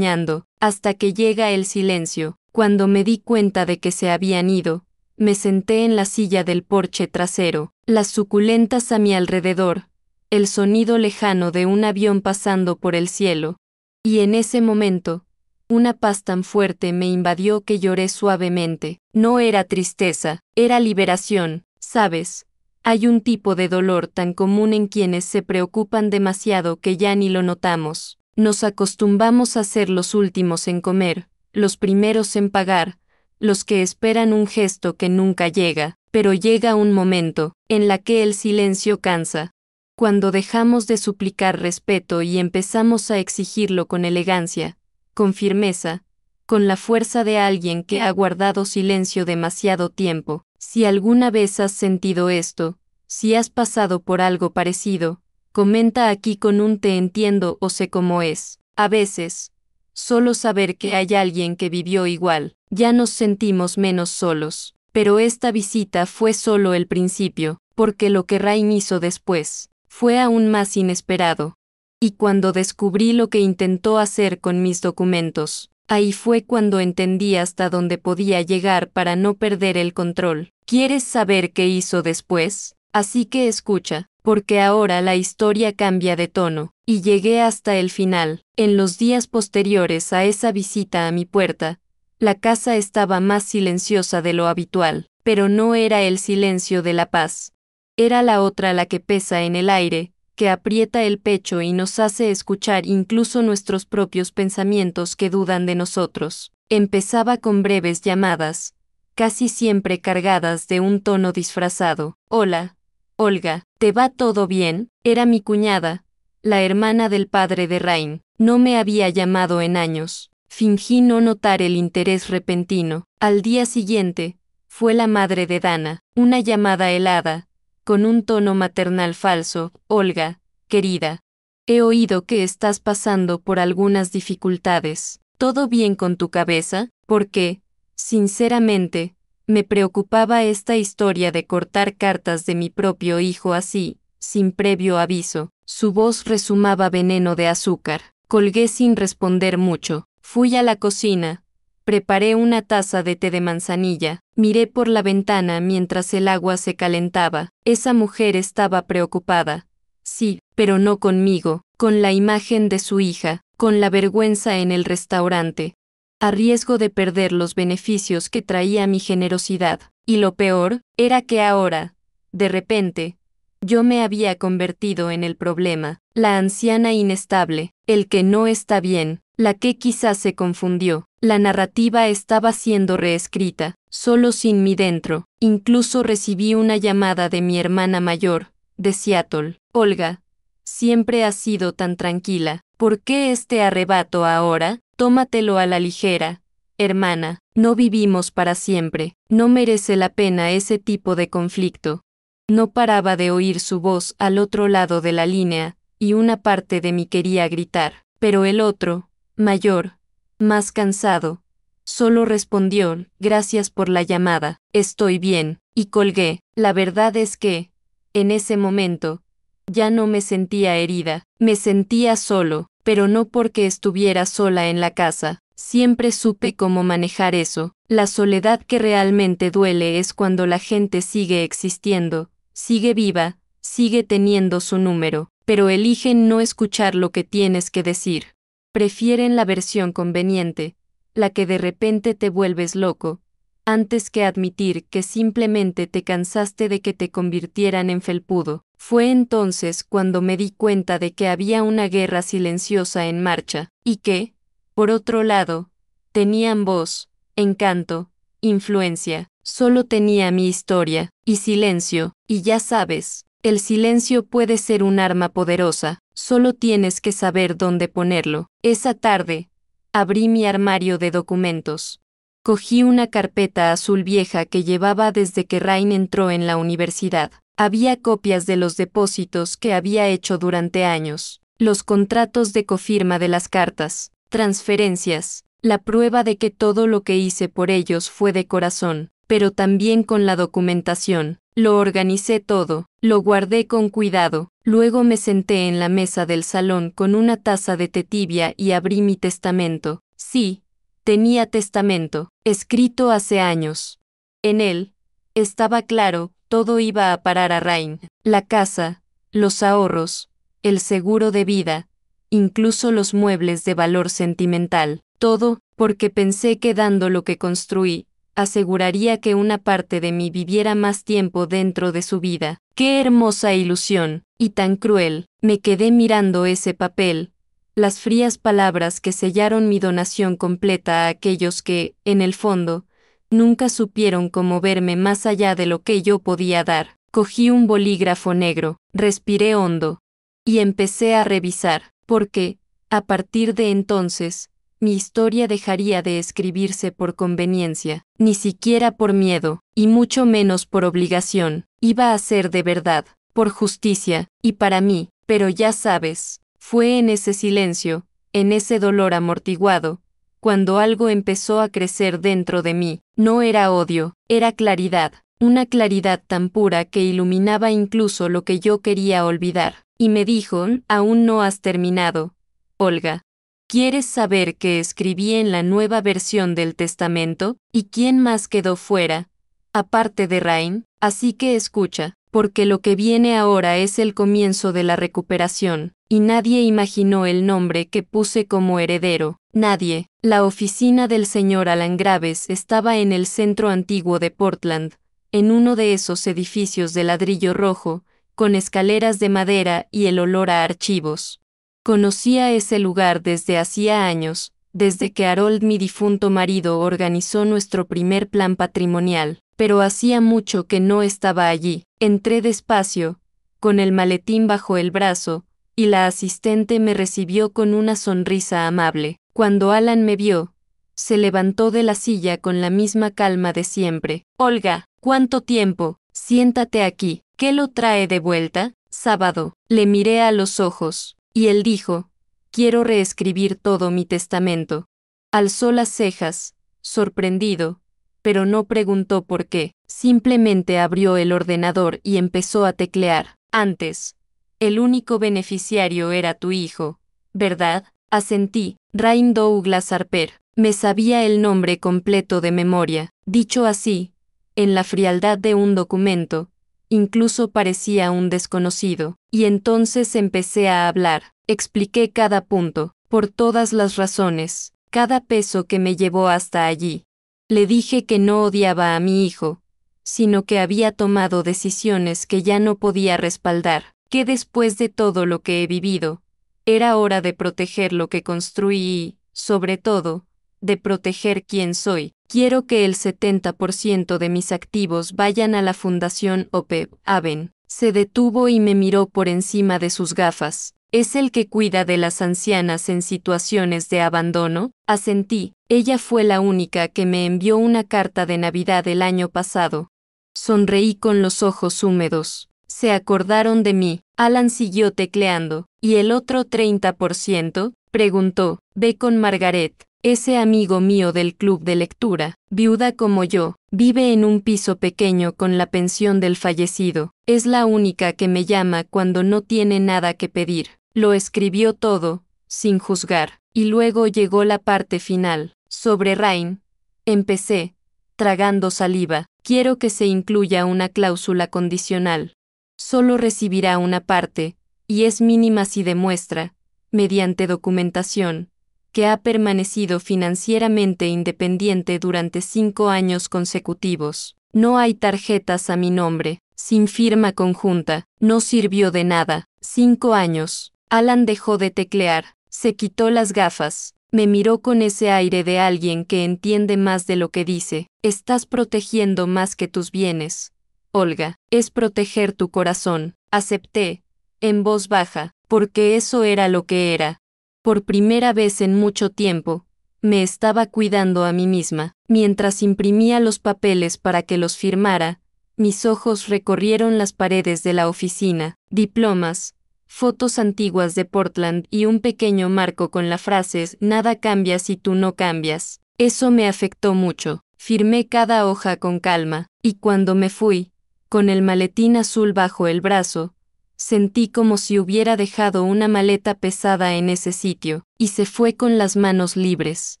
Speaker 1: hasta que llega el silencio. Cuando me di cuenta de que se habían ido, me senté en la silla del porche trasero, las suculentas a mi alrededor, el sonido lejano de un avión pasando por el cielo. Y en ese momento, una paz tan fuerte me invadió que lloré suavemente. No era tristeza, era liberación, ¿sabes? Hay un tipo de dolor tan común en quienes se preocupan demasiado que ya ni lo notamos. Nos acostumbramos a ser los últimos en comer, los primeros en pagar, los que esperan un gesto que nunca llega, pero llega un momento en la que el silencio cansa. Cuando dejamos de suplicar respeto y empezamos a exigirlo con elegancia, con firmeza, con la fuerza de alguien que ha guardado silencio demasiado tiempo. Si alguna vez has sentido esto, si has pasado por algo parecido, comenta aquí con un te entiendo o sé cómo es. A veces, solo saber que hay alguien que vivió igual, ya nos sentimos menos solos. Pero esta visita fue solo el principio, porque lo que Rain hizo después fue aún más inesperado. Y cuando descubrí lo que intentó hacer con mis documentos, ahí fue cuando entendí hasta dónde podía llegar para no perder el control. ¿Quieres saber qué hizo después? Así que escucha. porque ahora la historia cambia de tono, y llegué hasta el final. En los días posteriores a esa visita a mi puerta, la casa estaba más silenciosa de lo habitual, pero no era el silencio de la paz. Era la otra la que pesa en el aire, que aprieta el pecho y nos hace escuchar incluso nuestros propios pensamientos que dudan de nosotros. Empezaba con breves llamadas, casi siempre cargadas de un tono disfrazado. Hola, Olga, ¿te va todo bien? Era mi cuñada, la hermana del padre de Rain. No me había llamado en años. Fingí no notar el interés repentino. Al día siguiente, fue la madre de Dana, una llamada helada, con un tono maternal falso. Olga, querida, he oído que estás pasando por algunas dificultades. ¿Todo bien con tu cabeza? Porque, sinceramente, me preocupaba esta historia de cortar cartas de mi propio hijo así, sin previo aviso. Su voz rezumaba veneno de azúcar. Colgué sin responder mucho. Fui a la cocina. Preparé una taza de té de manzanilla. Miré por la ventana mientras el agua se calentaba. Esa mujer estaba preocupada. Sí, pero no conmigo, con la imagen de su hija, con la vergüenza en el restaurante, a riesgo de perder los beneficios que traía mi generosidad. Y lo peor, era que ahora, de repente, yo me había convertido en el problema, la anciana inestable, el que no está bien, la que quizás se confundió. La narrativa estaba siendo reescrita, solo sin mí dentro. Incluso recibí una llamada de mi hermana mayor, de Seattle. Olga, siempre has sido tan tranquila. ¿Por qué este arrebato ahora? Tómatelo a la ligera, hermana. No vivimos para siempre. No merece la pena ese tipo de conflicto. No paraba de oír su voz al otro lado de la línea, y una parte de mí quería gritar. Pero el otro, mayor, más cansado, solo respondió, gracias por la llamada, estoy bien, y colgué. La verdad es que, en ese momento, ya no me sentía herida, me sentía solo, pero no porque estuviera sola en la casa. Siempre supe cómo manejar eso. La soledad que realmente duele es cuando la gente sigue existiendo, sigue viva, sigue teniendo su número, pero eligen no escuchar lo que tienes que decir. Prefieren la versión conveniente, la que de repente te vuelves loco, antes que admitir que simplemente te cansaste de que te convirtieran en felpudo. Fue entonces cuando me di cuenta de que había una guerra silenciosa en marcha, y que, por otro lado, tenían voz, encanto, influencia. Solo tenía mi historia, y silencio, y ya sabes, el silencio puede ser un arma poderosa, solo tienes que saber dónde ponerlo. Esa tarde, abrí mi armario de documentos. Cogí una carpeta azul vieja que llevaba desde que Rain entró en la universidad. Había copias de los depósitos que había hecho durante años, los contratos de cofirma de las cartas, transferencias, la prueba de que todo lo que hice por ellos fue de corazón, pero también con la documentación. Lo organicé todo, lo guardé con cuidado. Luego me senté en la mesa del salón con una taza de té tibia y abrí mi testamento. Sí, tenía testamento, escrito hace años. En él, estaba claro, todo iba a parar a Rain. La casa, los ahorros, el seguro de vida, incluso los muebles de valor sentimental. Todo, porque pensé que dando lo que construí, aseguraría que una parte de mí viviera más tiempo dentro de su vida. ¡Qué hermosa ilusión! Y tan cruel. Me quedé mirando ese papel, las frías palabras que sellaron mi donación completa a aquellos que, en el fondo, nunca supieron cómo verme más allá de lo que yo podía dar. Cogí un bolígrafo negro, respiré hondo, y empecé a revisar, porque, a partir de entonces, mi historia dejaría de escribirse por conveniencia, ni siquiera por miedo, y mucho menos por obligación. Iba a ser de verdad, por justicia, y para mí. Pero ya sabes, fue en ese silencio, en ese dolor amortiguado, cuando algo empezó a crecer dentro de mí. No era odio, era claridad, una claridad tan pura que iluminaba incluso lo que yo quería olvidar. Y me dijo, aún no has terminado, Olga. ¿Quieres saber qué escribí en la nueva versión del testamento? ¿Y quién más quedó fuera, aparte de Rain? Así que escucha, porque lo que viene ahora es el comienzo de la recuperación, y nadie imaginó el nombre que puse como heredero. Nadie. La oficina del señor Alan Graves estaba en el centro antiguo de Portland, en uno de esos edificios de ladrillo rojo, con escaleras de madera y el olor a archivos. Conocía ese lugar desde hacía años, desde que Harold, mi difunto marido, organizó nuestro primer plan patrimonial, pero hacía mucho que no estaba allí. Entré despacio, con el maletín bajo el brazo, y la asistente me recibió con una sonrisa amable. Cuando Alan me vio, se levantó de la silla con la misma calma de siempre. Olga, ¿cuánto tiempo? Siéntate aquí. ¿Qué lo trae de vuelta? Sábado. Le miré a los ojos, y él dijo, quiero reescribir todo mi testamento. Alzó las cejas, sorprendido, pero no preguntó por qué. Simplemente abrió el ordenador y empezó a teclear. Antes, el único beneficiario era tu hijo, ¿verdad? Asentí. Ryan Douglas Harper. Me sabía el nombre completo de memoria. Dicho así, en la frialdad de un documento, incluso parecía un desconocido. Y entonces empecé a hablar. Expliqué cada punto, por todas las razones, cada peso que me llevó hasta allí. Le dije que no odiaba a mi hijo, sino que había tomado decisiones que ya no podía respaldar, que después de todo lo que he vivido, era hora de proteger lo que construí y, sobre todo, de proteger quién soy. Quiero que el 70% de mis activos vayan a la Fundación Opeb Aben. Se detuvo y me miró por encima de sus gafas. ¿Es el que cuida de las ancianas en situaciones de abandono? Asentí. Ella fue la única que me envió una carta de Navidad el año pasado. Sonreí con los ojos húmedos. Se acordaron de mí. Alan siguió tecleando. ¿Y el otro 30%? Preguntó. Ve con Margaret, ese amigo mío del club de lectura, viuda como yo, vive en un piso pequeño con la pensión del fallecido. Es la única que me llama cuando no tiene nada que pedir. Lo escribió todo, sin juzgar, y luego llegó la parte final. Sobre Ryan, empecé, tragando saliva. Quiero que se incluya una cláusula condicional. Solo recibirá una parte, y es mínima si demuestra, mediante documentación, que ha permanecido financieramente independiente durante 5 años consecutivos. No hay tarjetas a mi nombre, sin firma conjunta, no sirvió de nada. 5 años. Alan dejó de teclear, se quitó las gafas, me miró con ese aire de alguien que entiende más de lo que dice. Estás protegiendo más que tus bienes, Olga, es proteger tu corazón. Acepté, en voz baja, porque eso era lo que era. Por primera vez en mucho tiempo, me estaba cuidando a mí misma. Mientras imprimía los papeles para que los firmara, mis ojos recorrieron las paredes de la oficina, diplomas, fotos antiguas de Portland y un pequeño marco con las frases «Nada cambia si tú no cambias». Eso me afectó mucho. Firmé cada hoja con calma, y cuando me fui, con el maletín azul bajo el brazo, sentí como si hubiera dejado una maleta pesada en ese sitio, y se fue con las manos libres.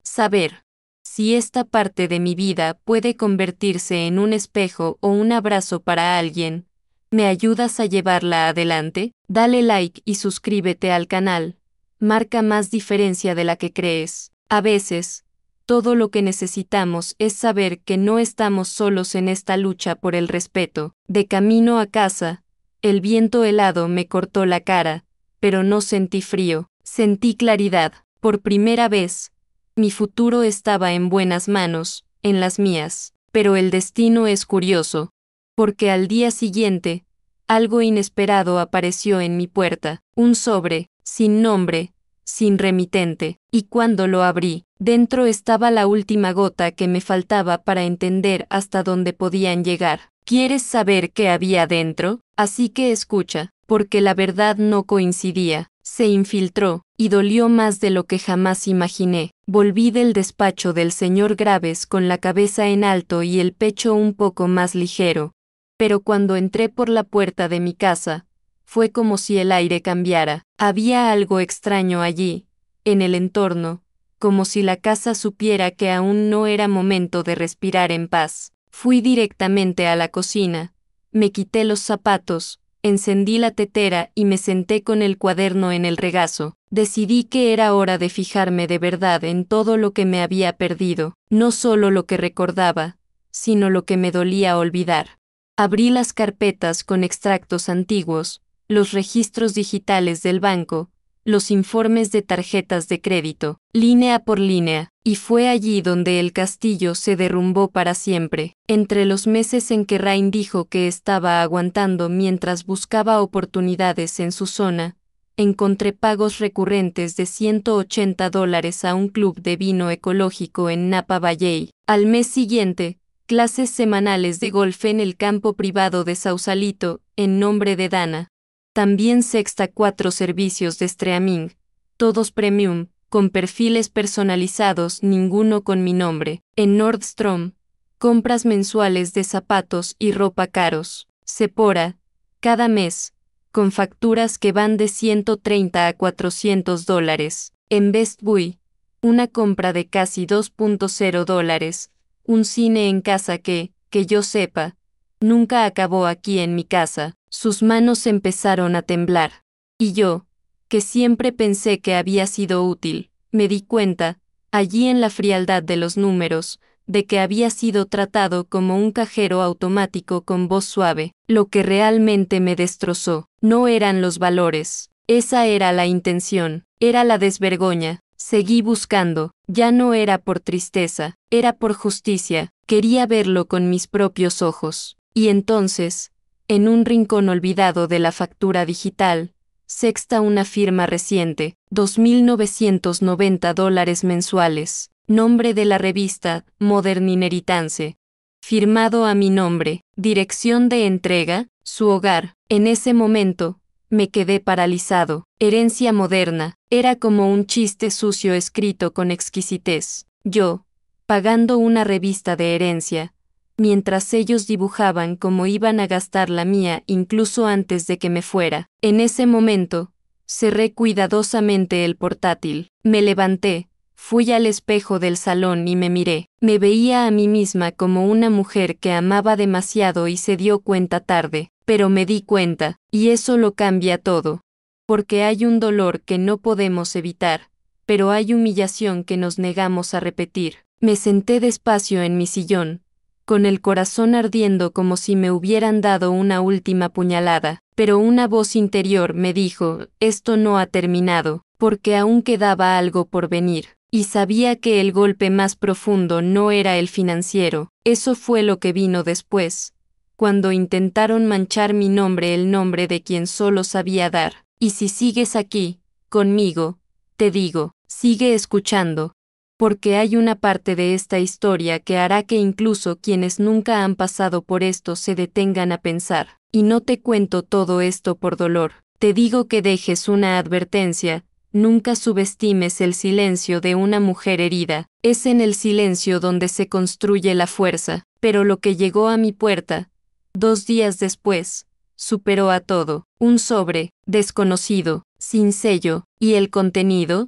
Speaker 1: Saber si esta parte de mi vida puede convertirse en un espejo o un abrazo para alguien, ¿me ayudas a llevarla adelante? Dale like y suscríbete al canal. Marca más diferencia de la que crees. A veces, todo lo que necesitamos es saber que no estamos solos en esta lucha por el respeto. De camino a casa, el viento helado me cortó la cara, pero no sentí frío, sentí claridad. Por primera vez, mi futuro estaba en buenas manos, en las mías. Pero el destino es curioso, porque al día siguiente, algo inesperado apareció en mi puerta, un sobre, sin nombre, sin remitente, y cuando lo abrí, dentro estaba la última gota que me faltaba para entender hasta dónde podían llegar. ¿Quieres saber qué había dentro? Así que escucha, porque la verdad no coincidía. Se infiltró, y dolió más de lo que jamás imaginé. Volví del despacho del señor Graves con la cabeza en alto y el pecho un poco más ligero. Pero cuando entré por la puerta de mi casa, fue como si el aire cambiara. Había algo extraño allí, en el entorno, como si la casa supiera que aún no era momento de respirar en paz. Fui directamente a la cocina, me quité los zapatos, encendí la tetera y me senté con el cuaderno en el regazo. Decidí que era hora de fijarme de verdad en todo lo que me había perdido, no solo lo que recordaba, sino lo que me dolía olvidar. Abrí las carpetas con extractos antiguos, los registros digitales del banco, los informes de tarjetas de crédito, línea por línea, y fue allí donde el castillo se derrumbó para siempre. Entre los meses en que Rain dijo que estaba aguantando mientras buscaba oportunidades en su zona, encontré pagos recurrentes de $180 a un club de vino ecológico en Napa Valley. Al mes siguiente, clases semanales de golf en el campo privado de Sausalito, en nombre de Dana. También Sexta 4 servicios de streaming, todos premium, con perfiles personalizados, ninguno con mi nombre. En Nordstrom, compras mensuales de zapatos y ropa caros. Sephora, cada mes, con facturas que van de $130 a $400. En Best Buy, una compra de casi $2.0. Un cine en casa que yo sepa, nunca acabó aquí en mi casa. Sus manos empezaron a temblar. Y yo, que siempre pensé que había sido útil, me di cuenta, allí en la frialdad de los números, de que había sido tratado como un cajero automático con voz suave. Lo que realmente me destrozó no eran los valores, esa era la intención, era la desvergoña. Seguí buscando, ya no era por tristeza, era por justicia, quería verlo con mis propios ojos. Y entonces, en un rincón olvidado de la factura digital, Sexta una firma reciente, $2.990 mensuales, nombre de la revista, Modern Inheritance. Firmado a mi nombre, dirección de entrega, su hogar. En ese momento, me quedé paralizado. Herencia moderna, era como un chiste sucio escrito con exquisitez. Yo, pagando una revista de herencia, mientras ellos dibujaban cómo iban a gastar la mía incluso antes de que me fuera. En ese momento, cerré cuidadosamente el portátil, me levanté, fui al espejo del salón y me miré. Me veía a mí misma como una mujer que amaba demasiado y se dio cuenta tarde, pero me di cuenta, y eso lo cambia todo. Porque hay un dolor que no podemos evitar, pero hay humillación que nos negamos a repetir. Me senté despacio en mi sillón, con el corazón ardiendo como si me hubieran dado una última puñalada, pero una voz interior me dijo, esto no ha terminado, porque aún quedaba algo por venir, y sabía que el golpe más profundo no era el financiero, eso fue lo que vino después, cuando intentaron manchar mi nombre, el nombre de quien solo sabía dar. Y si sigues aquí, conmigo, te digo, sigue escuchando, porque hay una parte de esta historia que hará que incluso quienes nunca han pasado por esto se detengan a pensar. Y no te cuento todo esto por dolor, te digo que dejes una advertencia, nunca subestimes el silencio de una mujer herida, es en el silencio donde se construye la fuerza, pero lo que llegó a mi puerta, 2 días después, superó a todo, un sobre, desconocido, sin sello, y el contenido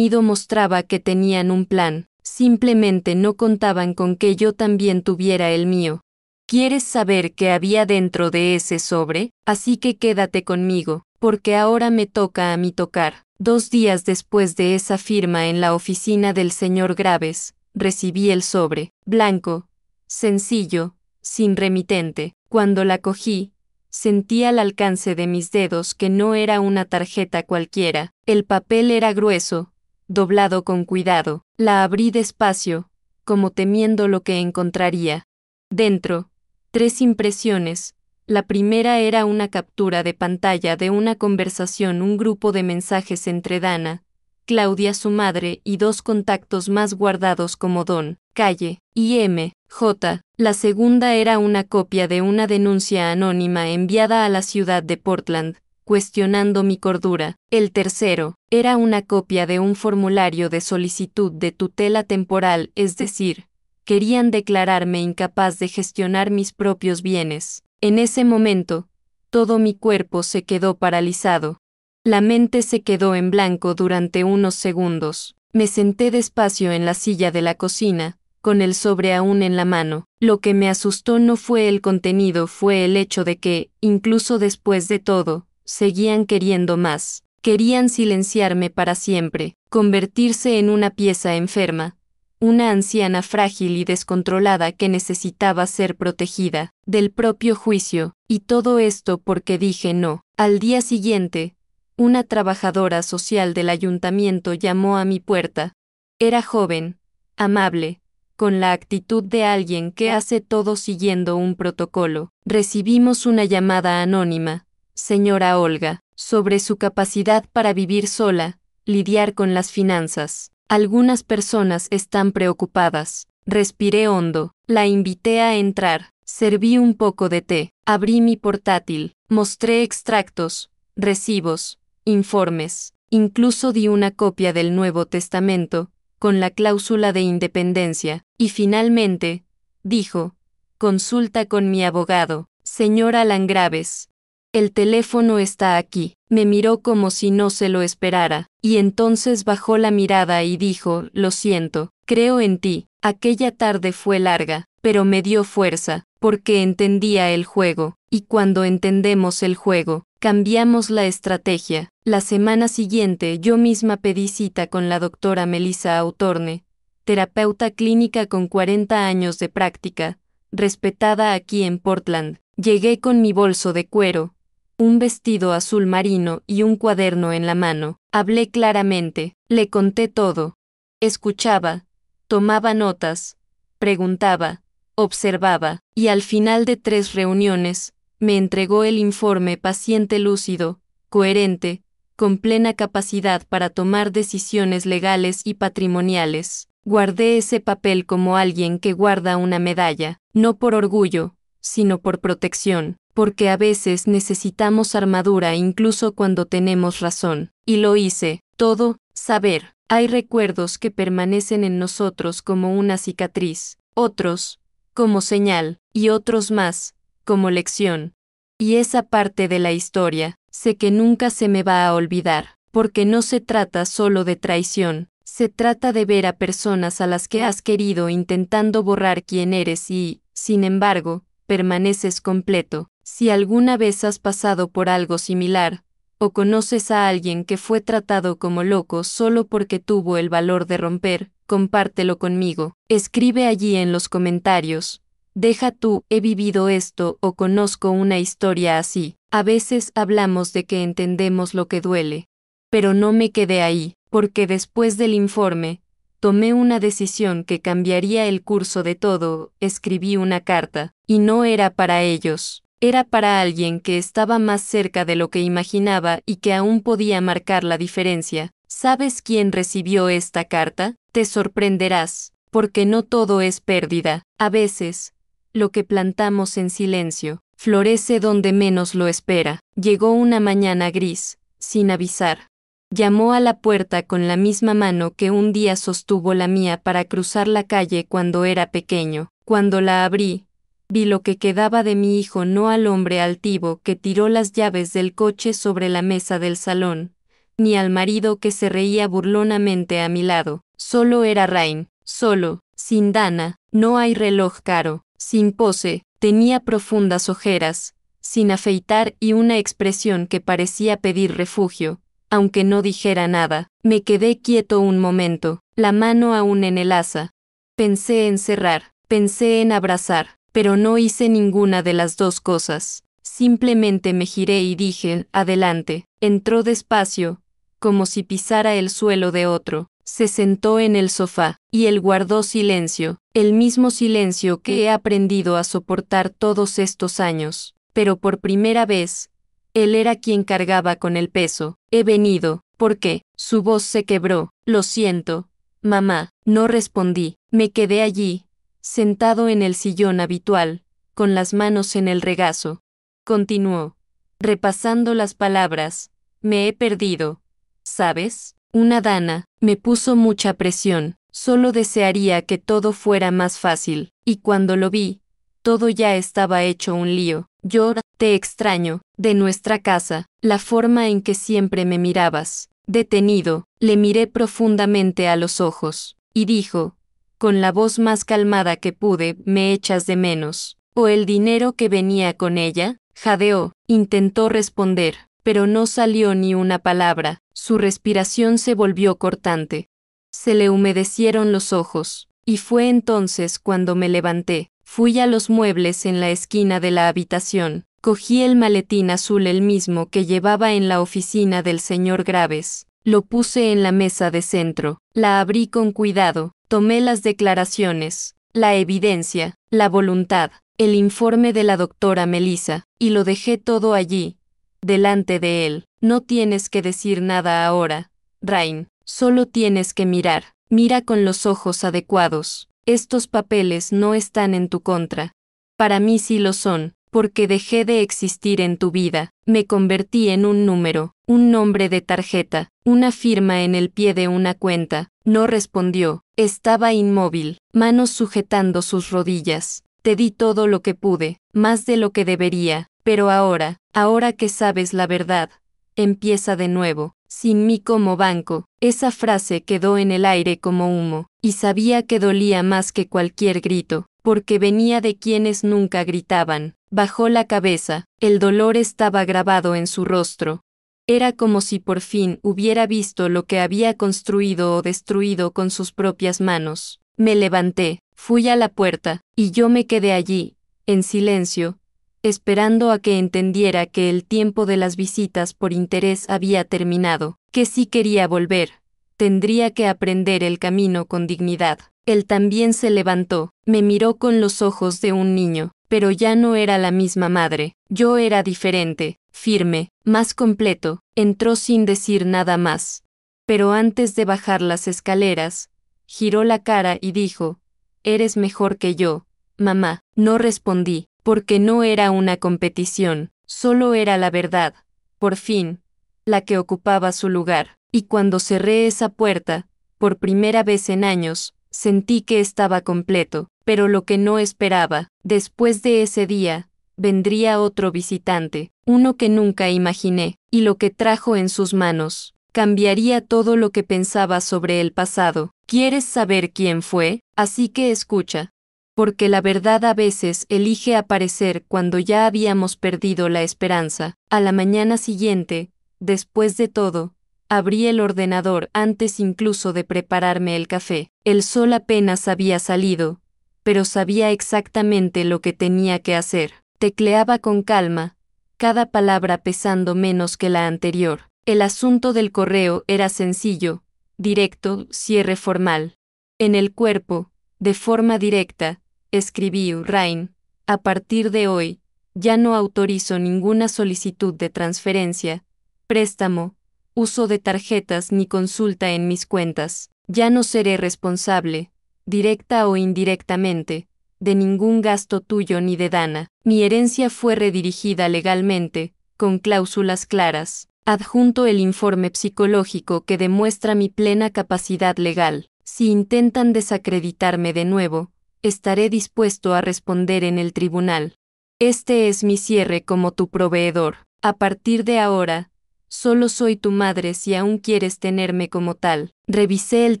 Speaker 1: mostraba que tenían un plan, simplemente no contaban con que yo también tuviera el mío. ¿Quieres saber qué había dentro de ese sobre? Así que quédate conmigo, porque ahora me toca a mí tocar. 2 días después de esa firma en la oficina del señor Graves, recibí el sobre, blanco, sencillo, sin remitente. Cuando la cogí, sentí al alcance de mis dedos que no era una tarjeta cualquiera. El papel era grueso, doblado con cuidado. La abrí despacio, como temiendo lo que encontraría. Dentro, 3 impresiones. La primera era una captura de pantalla de una conversación, un grupo de mensajes entre Dana, Claudia su madre y 2 contactos más guardados como Don, Calle, y M. J. La segunda era una copia de una denuncia anónima enviada a la ciudad de Portland, cuestionando mi cordura. El tercero era una copia de un formulario de solicitud de tutela temporal, es decir, querían declararme incapaz de gestionar mis propios bienes. En ese momento, todo mi cuerpo se quedó paralizado. La mente se quedó en blanco durante unos segundos. Me senté despacio en la silla de la cocina, con el sobre aún en la mano. Lo que me asustó no fue el contenido, fue el hecho de que, incluso después de todo, seguían queriendo más. Querían silenciarme para siempre, convertirse en una pieza enferma, una anciana frágil y descontrolada que necesitaba ser protegida del propio juicio, y todo esto porque dije no. Al día siguiente, una trabajadora social del ayuntamiento llamó a mi puerta. Era joven, amable, con la actitud de alguien que hace todo siguiendo un protocolo. Recibimos una llamada anónima, señora Olga, sobre su capacidad para vivir sola, lidiar con las finanzas. Algunas personas están preocupadas. Respiré hondo, la invité a entrar, serví un poco de té, abrí mi portátil, mostré extractos, recibos, informes, incluso di una copia del Nuevo Testamento, con la cláusula de independencia, y finalmente, dijo, consulta con mi abogado, señora Landgraves. El teléfono está aquí. Me miró como si no se lo esperara, y entonces bajó la mirada y dijo, lo siento, creo en ti. Aquella tarde fue larga, pero me dio fuerza, porque entendía el juego, y cuando entendemos el juego, cambiamos la estrategia. La semana siguiente yo misma pedí cita con la doctora Melissa Autorne, terapeuta clínica con 40 años de práctica, respetada aquí en Portland. Llegué con mi bolso de cuero, un vestido azul marino y un cuaderno en la mano. Hablé claramente, le conté todo. Escuchaba, tomaba notas, preguntaba, observaba, y al final de 3 reuniones, me entregó el informe paciente lúcido, coherente, con plena capacidad para tomar decisiones legales y patrimoniales. Guardé ese papel como alguien que guarda una medalla, no por orgullo, sino por protección, porque a veces necesitamos armadura incluso cuando tenemos razón. Y lo hice, todo, saber. Hay recuerdos que permanecen en nosotros como una cicatriz, otros, como señal, y otros más, como lección. Y esa parte de la historia, sé que nunca se me va a olvidar, porque no se trata solo de traición, se trata de ver a personas a las que has querido intentando borrar quién eres y, sin embargo, permaneces completo. Si alguna vez has pasado por algo similar, o conoces a alguien que fue tratado como loco solo porque tuvo el valor de romper, compártelo conmigo. Escribe allí en los comentarios. Deja tú, he vivido esto o conozco una historia así. A veces hablamos de que entendemos lo que duele. Pero no me quedé ahí, porque después del informe, tomé una decisión que cambiaría el curso de todo. Escribí una carta, y no era para ellos. Era para alguien que estaba más cerca de lo que imaginaba y que aún podía marcar la diferencia. ¿Sabes quién recibió esta carta? Te sorprenderás, porque no todo es pérdida. A veces, lo que plantamos en silencio, florece donde menos lo espera. Llegó una mañana gris, sin avisar. Llamó a la puerta con la misma mano que un día sostuvo la mía para cruzar la calle cuando era pequeño. Cuando la abrí, vi lo que quedaba de mi hijo, no al hombre altivo que tiró las llaves del coche sobre la mesa del salón, ni al marido que se reía burlonamente a mi lado. Solo era Rain, solo, sin Dana, no hay reloj caro, sin pose, tenía profundas ojeras, sin afeitar y una expresión que parecía pedir refugio, aunque no dijera nada. Me quedé quieto un momento, la mano aún en el asa. Pensé en cerrar, pensé en abrazar, pero no hice ninguna de las dos cosas. Simplemente me giré y dije, adelante. Entró despacio, como si pisara el suelo de otro. Se sentó en el sofá, y él guardó silencio, el mismo silencio que he aprendido a soportar todos estos años. Pero por primera vez, él era quien cargaba con el peso. He venido, ¿por qué? Su voz se quebró. Lo siento, mamá. No respondí. Me quedé allí, sentado en el sillón habitual, con las manos en el regazo. Continuó, repasando las palabras. Me he perdido. ¿Sabes? Una dana, me puso mucha presión. Solo desearía que todo fuera más fácil. Y cuando lo vi, todo ya estaba hecho un lío. Yo te extraño, de nuestra casa, la forma en que siempre me mirabas. Detenido, le miré profundamente a los ojos, y dijo, con la voz más calmada que pude, ¿me echas de menos? ¿O el dinero que venía con ella? Jadeó, intentó responder, pero no salió ni una palabra, su respiración se volvió cortante. Se le humedecieron los ojos, y fue entonces cuando me levanté. Fui a los muebles en la esquina de la habitación, cogí el maletín azul, el mismo que llevaba en la oficina del señor Graves, lo puse en la mesa de centro, la abrí con cuidado, tomé las declaraciones, la evidencia, la voluntad, el informe de la doctora Melissa, y lo dejé todo allí, delante de él. No tienes que decir nada ahora, Rain, solo tienes que mirar, mira con los ojos adecuados. Estos papeles no están en tu contra. Para mí sí lo son, porque dejé de existir en tu vida, me convertí en un número, un nombre de tarjeta, una firma en el pie de una cuenta. No respondió, estaba inmóvil, manos sujetando sus rodillas. Te di todo lo que pude, más de lo que debería, pero ahora que sabes la verdad, empieza de nuevo, sin mí como banco. Esa frase quedó en el aire como humo, y sabía que dolía más que cualquier grito, porque venía de quienes nunca gritaban. Bajó la cabeza, el dolor estaba grabado en su rostro. Era como si por fin hubiera visto lo que había construido o destruido con sus propias manos. Me levanté, fui a la puerta, y yo me quedé allí, en silencio, esperando a que entendiera que el tiempo de las visitas por interés había terminado, que si quería volver, tendría que aprender el camino con dignidad. Él también se levantó, me miró con los ojos de un niño, pero ya no era la misma madre. Yo era diferente, firme, más completo. Entró sin decir nada más. Pero antes de bajar las escaleras, giró la cara y dijo, «Eres mejor que yo, mamá». No respondí, porque no era una competición, solo era la verdad, por fin, la que ocupaba su lugar. Y cuando cerré esa puerta, por primera vez en años, sentí que estaba completo, pero lo que no esperaba, después de ese día, vendría otro visitante, uno que nunca imaginé, y lo que trajo en sus manos cambiaría todo lo que pensaba sobre el pasado. ¿Quieres saber quién fue? Así que escucha. Porque la verdad a veces elige aparecer cuando ya habíamos perdido la esperanza. A la mañana siguiente, después de todo, abrí el ordenador antes incluso de prepararme el café. El sol apenas había salido, pero sabía exactamente lo que tenía que hacer. Tecleaba con calma, cada palabra pesando menos que la anterior. El asunto del correo era sencillo, directo, cierre formal. En el cuerpo, de forma directa, escribí: Rain, a partir de hoy, ya no autorizo ninguna solicitud de transferencia, préstamo, uso de tarjetas ni consulta en mis cuentas. Ya no seré responsable, directa o indirectamente, de ningún gasto tuyo ni de Dana. Mi herencia fue redirigida legalmente, con cláusulas claras. Adjunto el informe psicológico que demuestra mi plena capacidad legal. Si intentan desacreditarme de nuevo, estaré dispuesto a responder en el tribunal. Este es mi cierre como tu proveedor. A partir de ahora, solo soy tu madre si aún quieres tenerme como tal. Revisé el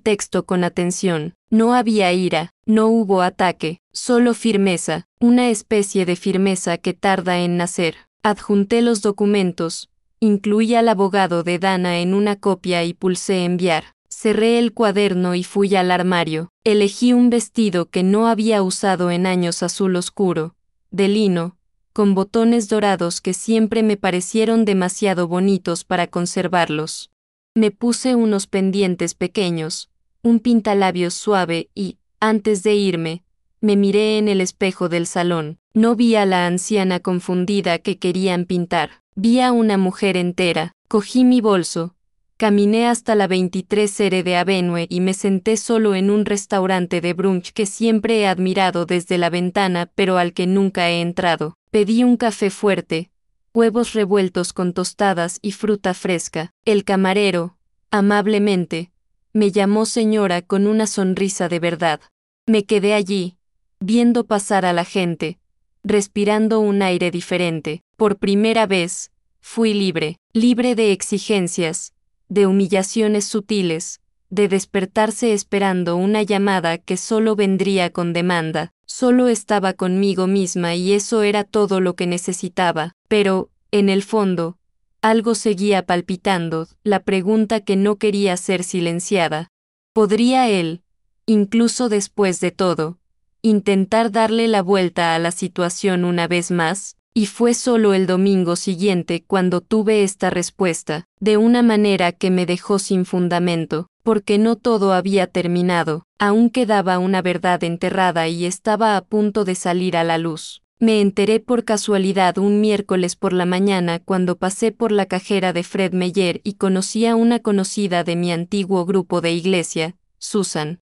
Speaker 1: texto con atención. No había ira, no hubo ataque, solo firmeza, una especie de firmeza que tarda en nacer. Adjunté los documentos, incluí al abogado de Dana en una copia y pulsé enviar. Cerré el cuaderno y fui al armario. Elegí un vestido que no había usado en años, azul oscuro, de lino, con botones dorados que siempre me parecieron demasiado bonitos para conservarlos. Me puse unos pendientes pequeños, un pintalabios suave y, antes de irme, me miré en el espejo del salón. No vi a la anciana confundida que querían pintar. Vi a una mujer entera. Cogí mi bolso, caminé hasta la 23R de Avenue y me senté solo en un restaurante de brunch que siempre he admirado desde la ventana pero al que nunca he entrado. Pedí un café fuerte, huevos revueltos con tostadas y fruta fresca. El camarero, amablemente, me llamó señora con una sonrisa de verdad. Me quedé allí, viendo pasar a la gente, respirando un aire diferente. Por primera vez, fui libre, libre de exigencias, de humillaciones sutiles, de despertarse esperando una llamada que solo vendría con demanda. Solo estaba conmigo misma y eso era todo lo que necesitaba, pero, en el fondo, algo seguía palpitando, la pregunta que no quería ser silenciada. ¿Podría él, incluso después de todo, intentar darle la vuelta a la situación una vez más? Y fue solo el domingo siguiente cuando tuve esta respuesta, de una manera que me dejó sin fundamento, porque no todo había terminado, aún quedaba una verdad enterrada y estaba a punto de salir a la luz. Me enteré por casualidad un miércoles por la mañana cuando pasé por la cajera de Fred Meyer y conocí a una conocida de mi antiguo grupo de iglesia, Susan.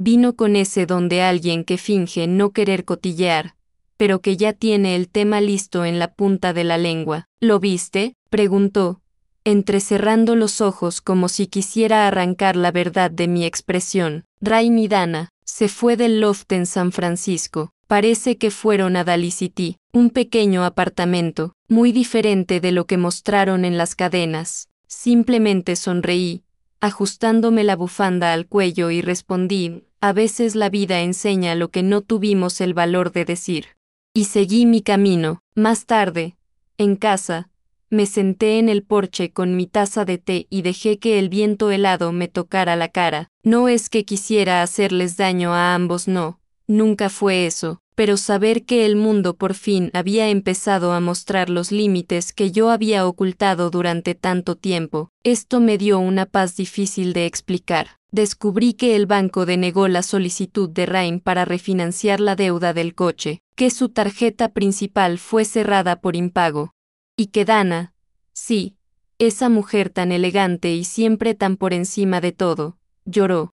Speaker 1: Vino con ese don de alguien que finge no querer cotillear, pero que ya tiene el tema listo en la punta de la lengua. ¿Lo viste?, preguntó, entrecerrando los ojos como si quisiera arrancar la verdad de mi expresión. Rain y Dana se fue del loft en San Francisco. Parece que fueron a Daly City, un pequeño apartamento, muy diferente de lo que mostraron en las cadenas. Simplemente sonreí, ajustándome la bufanda al cuello y respondí, a veces la vida enseña lo que no tuvimos el valor de decir. Y seguí mi camino. Más tarde, en casa, me senté en el porche con mi taza de té y dejé que el viento helado me tocara la cara. No es que quisiera hacerles daño a ambos, no, nunca fue eso, pero saber que el mundo por fin había empezado a mostrar los límites que yo había ocultado durante tanto tiempo, esto me dio una paz difícil de explicar. Descubrí que el banco denegó la solicitud de Rain para refinanciar la deuda del coche, que su tarjeta principal fue cerrada por impago, y que Dana, sí, esa mujer tan elegante y siempre tan por encima de todo, lloró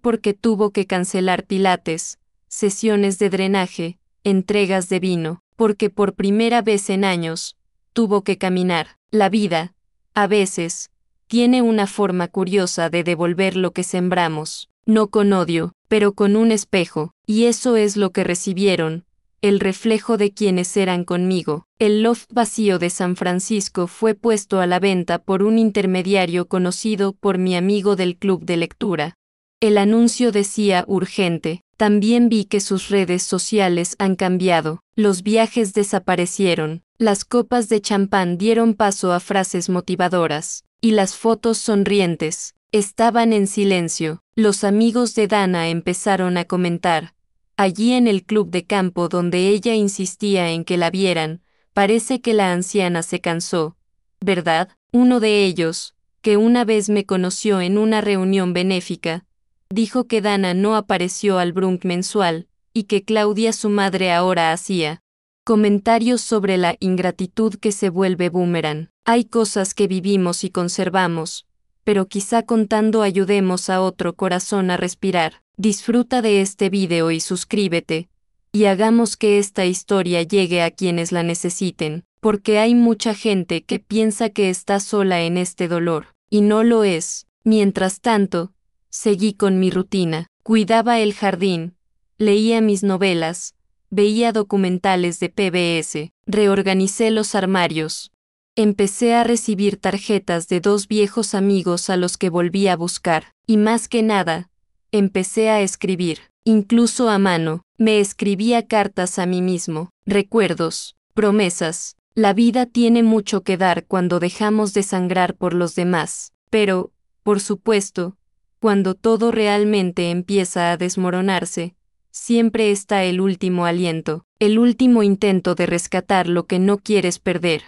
Speaker 1: porque tuvo que cancelar pilates, sesiones de drenaje, entregas de vino, porque por primera vez en años, tuvo que caminar. La vida, a veces, tiene una forma curiosa de devolver lo que sembramos, no con odio, pero con un espejo, y eso es lo que recibieron, el reflejo de quienes eran conmigo. El loft vacío de San Francisco fue puesto a la venta por un intermediario conocido por mi amigo del club de lectura. El anuncio decía urgente. También vi que sus redes sociales han cambiado, los viajes desaparecieron, las copas de champán dieron paso a frases motivadoras, y las fotos sonrientes estaban en silencio. Los amigos de Dana empezaron a comentar. Allí en el club de campo donde ella insistía en que la vieran, parece que la anciana se cansó, ¿verdad? Uno de ellos, que una vez me conoció en una reunión benéfica, dijo que Dana no apareció al brunch mensual, y que Claudia su madre ahora hacía comentarios sobre la ingratitud que se vuelve boomerang. Hay cosas que vivimos y conservamos, pero quizá contando ayudemos a otro corazón a respirar. Disfruta de este video y suscríbete, y hagamos que esta historia llegue a quienes la necesiten, porque hay mucha gente que piensa que está sola en este dolor, y no lo es. Mientras tanto, seguí con mi rutina, cuidaba el jardín, leía mis novelas, veía documentales de PBS, reorganicé los armarios. Empecé a recibir tarjetas de 2 viejos amigos a los que volví a buscar, y más que nada, empecé a escribir, incluso a mano, me escribía cartas a mí mismo, recuerdos, promesas. La vida tiene mucho que dar cuando dejamos de sangrar por los demás, pero, por supuesto, cuando todo realmente empieza a desmoronarse, siempre está el último aliento, el último intento de rescatar lo que no quieres perder.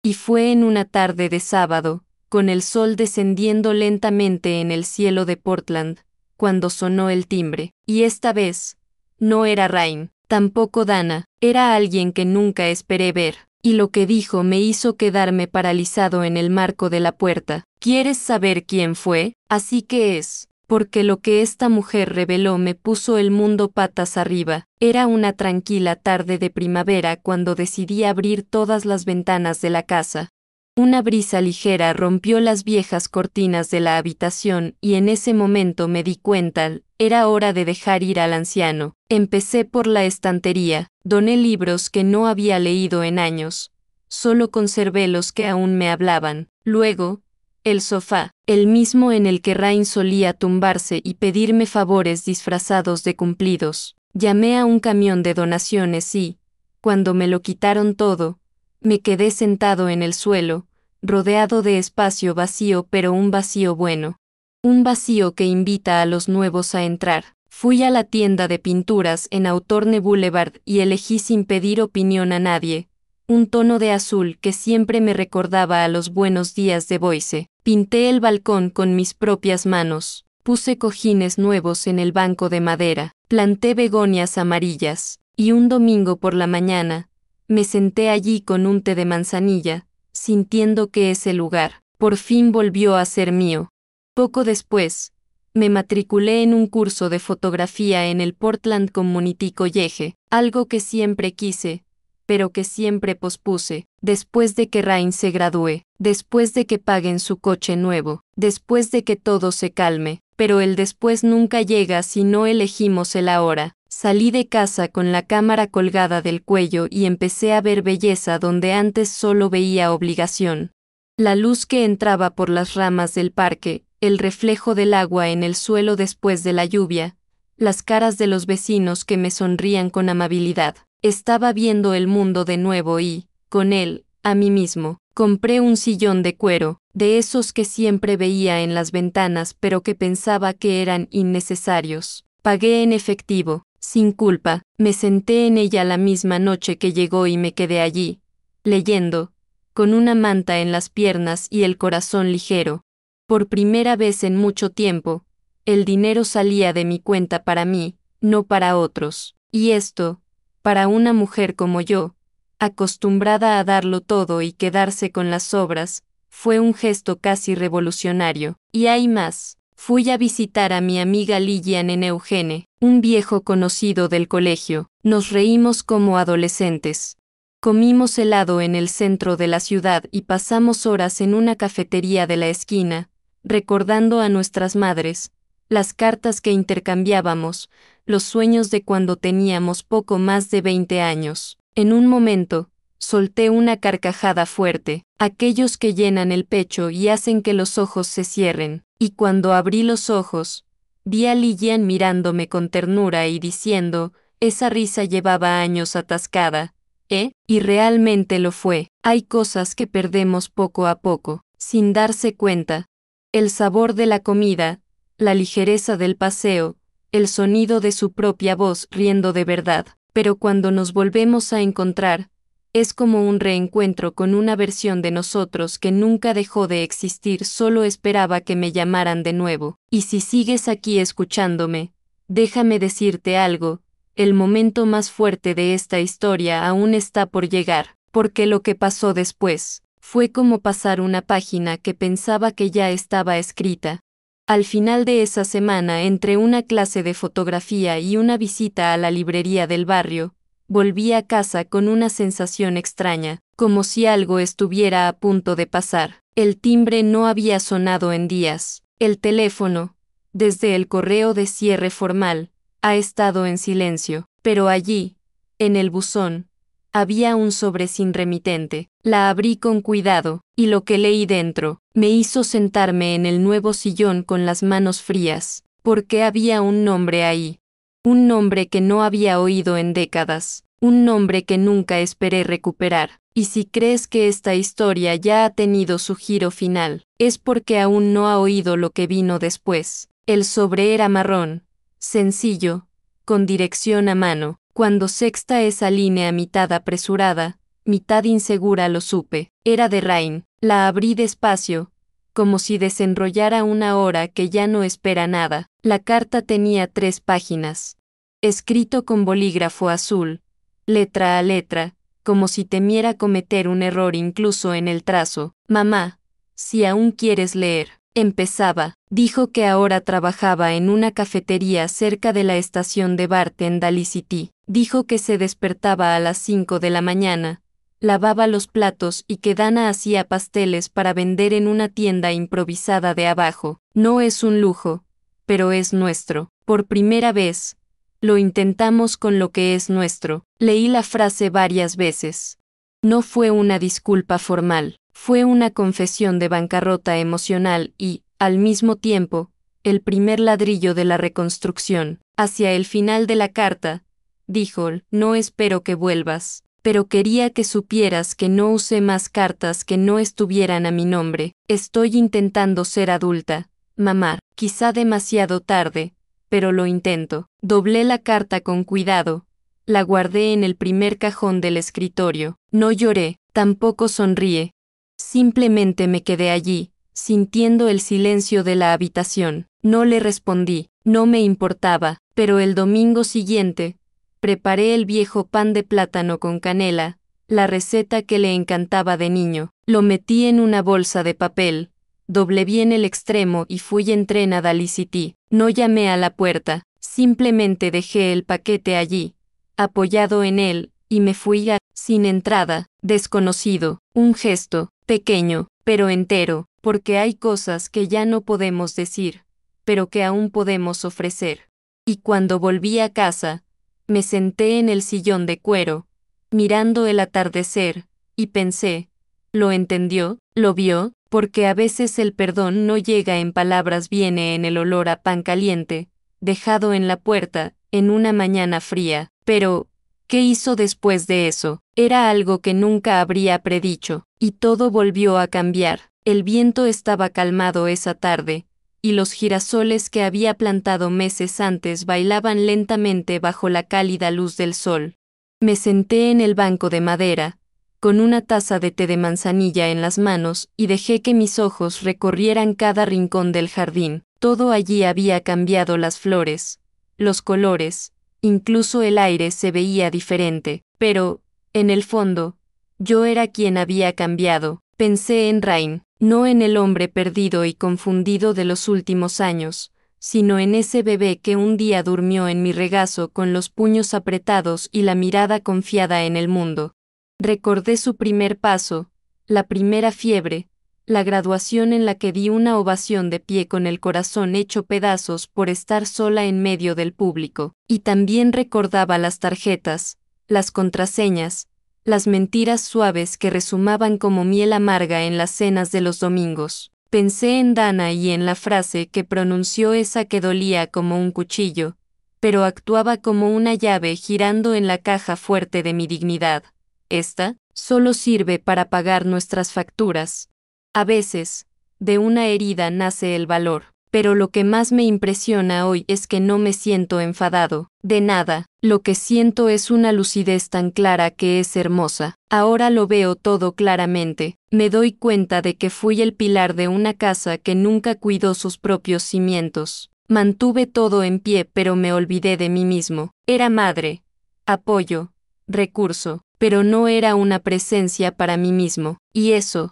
Speaker 1: Y fue en una tarde de sábado, con el sol descendiendo lentamente en el cielo de Portland, cuando sonó el timbre, y esta vez, no era Rain, tampoco Dana, era alguien que nunca esperé ver, y lo que dijo me hizo quedarme paralizado en el marco de la puerta. ¿Quieres saber quién fue? Así que es, porque lo que esta mujer reveló me puso el mundo patas arriba. Era una tranquila tarde de primavera cuando decidí abrir todas las ventanas de la casa. Una brisa ligera rompió las viejas cortinas de la habitación y en ese momento me di cuenta, era hora de dejar ir al anciano. Empecé por la estantería, doné libros que no había leído en años. Solo conservé los que aún me hablaban. Luego, el sofá, el mismo en el que Rain solía tumbarse y pedirme favores disfrazados de cumplidos. Llamé a un camión de donaciones y, cuando me lo quitaron todo, me quedé sentado en el suelo, rodeado de espacio vacío, pero un vacío bueno. Un vacío que invita a los nuevos a entrar. Fui a la tienda de pinturas en Hawthorne Boulevard y elegí sin pedir opinión a nadie, un tono de azul que siempre me recordaba a los buenos días de Boyce. Pinté el balcón con mis propias manos, puse cojines nuevos en el banco de madera, planté begonias amarillas, y un domingo por la mañana, me senté allí con un té de manzanilla, sintiendo que ese lugar, por fin volvió a ser mío. Poco después, me matriculé en un curso de fotografía en el Portland Community College, algo que siempre quise, pero que siempre pospuse, después de que Rain se gradúe, después de que paguen su coche nuevo, después de que todo se calme, pero el después nunca llega si no elegimos el ahora. Salí de casa con la cámara colgada del cuello y empecé a ver belleza donde antes solo veía obligación. La luz que entraba por las ramas del parque, el reflejo del agua en el suelo después de la lluvia, las caras de los vecinos que me sonrían con amabilidad. Estaba viendo el mundo de nuevo y, con él, a mí mismo. Compré un sillón de cuero, de esos que siempre veía en las ventanas pero que pensaba que eran innecesarios. Pagué en efectivo, sin culpa, me senté en ella la misma noche que llegó y me quedé allí, leyendo, con una manta en las piernas y el corazón ligero. Por primera vez en mucho tiempo, el dinero salía de mi cuenta para mí, no para otros. Y esto, para una mujer como yo, acostumbrada a darlo todo y quedarse con las sobras, fue un gesto casi revolucionario. Y hay más. Fui a visitar a mi amiga Lillian en Eugene, un viejo conocido del colegio. Nos reímos como adolescentes. Comimos helado en el centro de la ciudad y pasamos horas en una cafetería de la esquina, recordando a nuestras madres, las cartas que intercambiábamos, los sueños de cuando teníamos poco más de 20 años. En un momento, solté una carcajada fuerte, aquellos que llenan el pecho y hacen que los ojos se cierren, y cuando abrí los ojos, vi a Lillian mirándome con ternura y diciendo, esa risa llevaba años atascada, ¿eh? Y realmente lo fue. Hay cosas que perdemos poco a poco, sin darse cuenta. El sabor de la comida, la ligereza del paseo, el sonido de su propia voz riendo de verdad. Pero cuando nos volvemos a encontrar, es como un reencuentro con una versión de nosotros que nunca dejó de existir, solo esperaba que me llamaran de nuevo. Y si sigues aquí escuchándome, déjame decirte algo, el momento más fuerte de esta historia aún está por llegar, porque lo que pasó después, fue como pasar una página que pensaba que ya estaba escrita. Al final de esa semana, entre una clase de fotografía y una visita a la librería del barrio, volví a casa con una sensación extraña, como si algo estuviera a punto de pasar. El timbre no había sonado en días. El teléfono, desde el correo de cierre formal, ha estado en silencio, pero allí, en el buzón, había un sobre sin remitente. La abrí con cuidado, y lo que leí dentro, me hizo sentarme en el nuevo sillón con las manos frías, porque había un nombre ahí. Un nombre que no había oído en décadas, un nombre que nunca esperé recuperar. Y si crees que esta historia ya ha tenido su giro final, es porque aún no ha oído lo que vino después. El sobre era marrón, sencillo, con dirección a mano. Cuando sexta esa línea mitad apresurada, mitad insegura lo supe, era de Rain. La abrí despacio, como si desenrollara una hora que ya no espera nada. La carta tenía 3 páginas. Escrito con bolígrafo azul, letra a letra, como si temiera cometer un error incluso en el trazo. Mamá, si aún quieres leer. Empezaba. Dijo que ahora trabajaba en una cafetería cerca de la estación de BART en Daly City. Dijo que se despertaba a las 5 de la mañana, lavaba los platos y que Dana hacía pasteles para vender en una tienda improvisada de abajo. No es un lujo, pero es nuestro. Por primera vez, lo intentamos con lo que es nuestro. Leí la frase varias veces. No fue una disculpa formal. Fue una confesión de bancarrota emocional y, al mismo tiempo, el primer ladrillo de la reconstrucción. Hacia el final de la carta, dijo: no espero que vuelvas, pero quería que supieras que no usé más cartas que no estuvieran a mi nombre. Estoy intentando ser adulta, mamá, quizá demasiado tarde, pero lo intento. Doblé la carta con cuidado, la guardé en el primer cajón del escritorio. No lloré, tampoco sonríe. Simplemente me quedé allí, sintiendo el silencio de la habitación. No le respondí, no me importaba, pero el domingo siguiente, preparé el viejo pan de plátano con canela, la receta que le encantaba de niño. Lo metí en una bolsa de papel, doblé bien el extremo y fui en tren a Daly City. No llamé a la puerta, simplemente dejé el paquete allí, apoyado en él, y me fui sin entrada, desconocido, un gesto, pequeño, pero entero, porque hay cosas que ya no podemos decir, pero que aún podemos ofrecer. Y cuando volví a casa, me senté en el sillón de cuero, mirando el atardecer, y pensé, ¿lo entendió? ¿Lo vio? Porque a veces el perdón no llega en palabras, viene en el olor a pan caliente, dejado en la puerta, en una mañana fría. Pero, ¿qué hizo después de eso? Era algo que nunca habría predicho, y todo volvió a cambiar. El viento estaba calmado esa tarde, y los girasoles que había plantado meses antes bailaban lentamente bajo la cálida luz del sol. Me senté en el banco de madera, con una taza de té de manzanilla en las manos, y dejé que mis ojos recorrieran cada rincón del jardín. Todo allí había cambiado: las flores, los colores, incluso el aire se veía diferente, pero, en el fondo, yo era quien había cambiado. Pensé en Rain, no en el hombre perdido y confundido de los últimos años, sino en ese bebé que un día durmió en mi regazo con los puños apretados y la mirada confiada en el mundo. Recordé su primer paso, la primera fiebre, la graduación en la que di una ovación de pie con el corazón hecho pedazos por estar sola en medio del público, y también recordaba las tarjetas, las contraseñas, las mentiras suaves que rezumaban como miel amarga en las cenas de los domingos. Pensé en Dana y en la frase que pronunció, esa que dolía como un cuchillo, pero actuaba como una llave girando en la caja fuerte de mi dignidad. Esta solo sirve para pagar nuestras facturas. A veces, de una herida nace el valor, pero lo que más me impresiona hoy es que no me siento enfadado, de nada. Lo que siento es una lucidez tan clara que es hermosa. Ahora lo veo todo claramente. Me doy cuenta de que fui el pilar de una casa que nunca cuidó sus propios cimientos. Mantuve todo en pie, pero me olvidé de mí mismo. Era madre, apoyo, recurso, pero no era una presencia para mí mismo. Y esto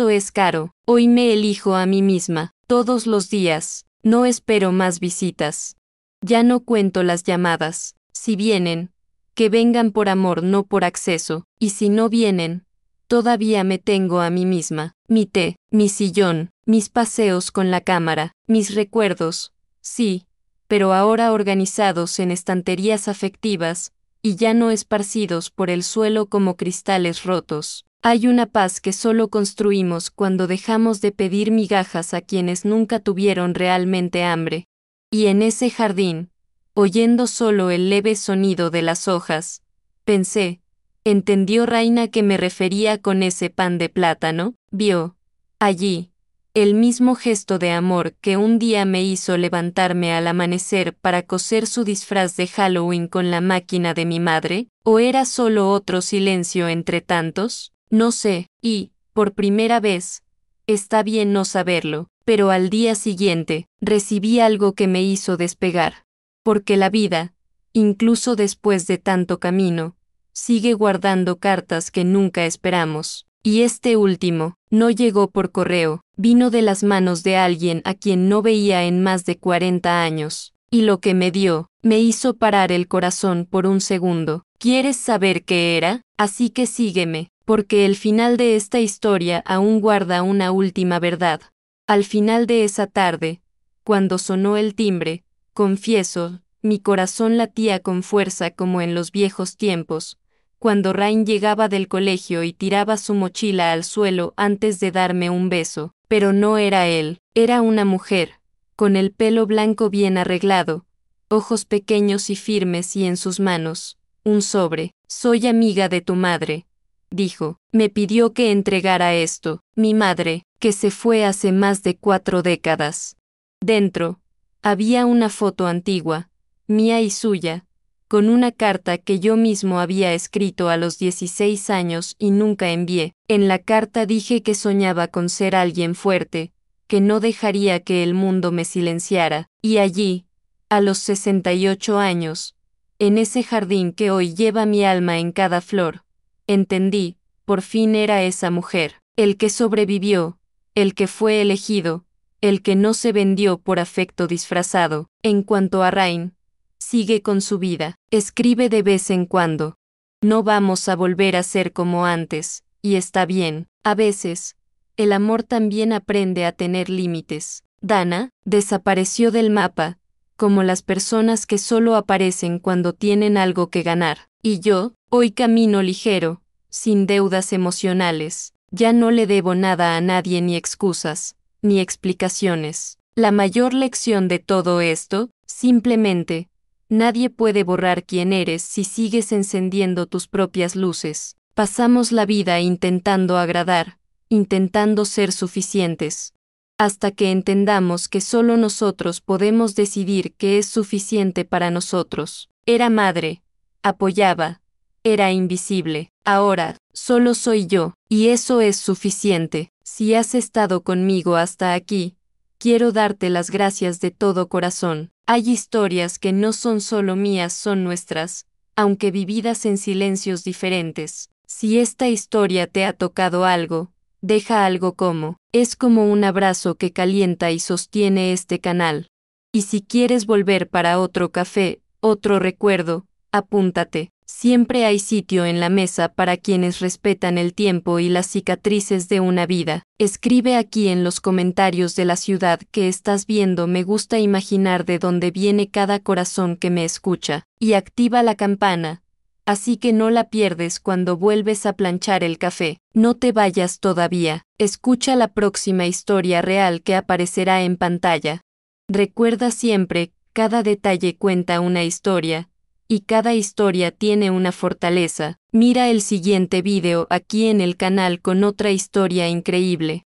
Speaker 1: es caro. Hoy me elijo a mí misma, todos los días. No espero más visitas. Ya no cuento las llamadas. Si vienen, que vengan por amor, no por acceso. Y si no vienen, todavía me tengo a mí misma. Mi té, mi sillón, mis paseos con la cámara, mis recuerdos. Sí, pero ahora organizados en estanterías afectivas, y ya no esparcidos por el suelo como cristales rotos. Hay una paz que solo construimos cuando dejamos de pedir migajas a quienes nunca tuvieron realmente hambre. Y en ese jardín, oyendo solo el leve sonido de las hojas, pensé, ¿entendió Raina que me refería con ese pan de plátano? Vio, allí, el mismo gesto de amor que un día me hizo levantarme al amanecer para coser su disfraz de Halloween con la máquina de mi madre, ¿o era solo otro silencio entre tantos? No sé, y, por primera vez, está bien no saberlo, pero al día siguiente, recibí algo que me hizo despegar. Porque la vida, incluso después de tanto camino, sigue guardando cartas que nunca esperamos. Y este último, no llegó por correo, vino de las manos de alguien a quien no veía en más de 40 años. Y lo que me dio, me hizo parar el corazón por un segundo. ¿Quieres saber qué era? Así que sígueme, porque el final de esta historia aún guarda una última verdad. Al final de esa tarde, cuando sonó el timbre, confieso, mi corazón latía con fuerza como en los viejos tiempos, cuando Rain llegaba del colegio y tiraba su mochila al suelo antes de darme un beso. Pero no era él, era una mujer, con el pelo blanco bien arreglado, ojos pequeños y firmes y en sus manos, un sobre. Soy amiga de tu madre, dijo. Me pidió que entregara esto. Mi madre, que se fue hace más de 4 décadas. Dentro, había una foto antigua, mía y suya, con una carta que yo mismo había escrito a los 16 años y nunca envié. En la carta dije que soñaba con ser alguien fuerte, que no dejaría que el mundo me silenciara, y allí, a los 68 años, en ese jardín que hoy lleva mi alma en cada flor, entendí, por fin era esa mujer, el que sobrevivió, el que fue elegido, el que no se vendió por afecto disfrazado. En cuanto a Rain, sigue con su vida, escribe de vez en cuando. No vamos a volver a ser como antes, y está bien. A veces, el amor también aprende a tener límites. Dana desapareció del mapa, como las personas que solo aparecen cuando tienen algo que ganar. Y yo, hoy camino ligero, sin deudas emocionales. Ya no le debo nada a nadie, ni excusas, ni explicaciones. La mayor lección de todo esto, simplemente, nadie puede borrar quién eres si sigues encendiendo tus propias luces. Pasamos la vida intentando agradar, intentando ser suficientes, hasta que entendamos que solo nosotros podemos decidir qué es suficiente para nosotros. Era madre, apoyaba, era invisible. Ahora, solo soy yo, y eso es suficiente. Si has estado conmigo hasta aquí, quiero darte las gracias de todo corazón. Hay historias que no son solo mías, son nuestras, aunque vividas en silencios diferentes. Si esta historia te ha tocado algo, deja algo es como un abrazo que calienta y sostiene este canal. Y si quieres volver para otro café, otro recuerdo, apúntate. Siempre hay sitio en la mesa para quienes respetan el tiempo y las cicatrices de una vida. Escribe aquí en los comentarios de la ciudad que estás viendo. Me gusta imaginar de dónde viene cada corazón que me escucha. Y activa la campana, así que no la pierdes cuando vuelves a planchar el café. No te vayas todavía. Escucha la próxima historia real que aparecerá en pantalla. Recuerda siempre, cada detalle cuenta una historia, y cada historia tiene una fortaleza. Mira el siguiente video aquí en el canal con otra historia increíble.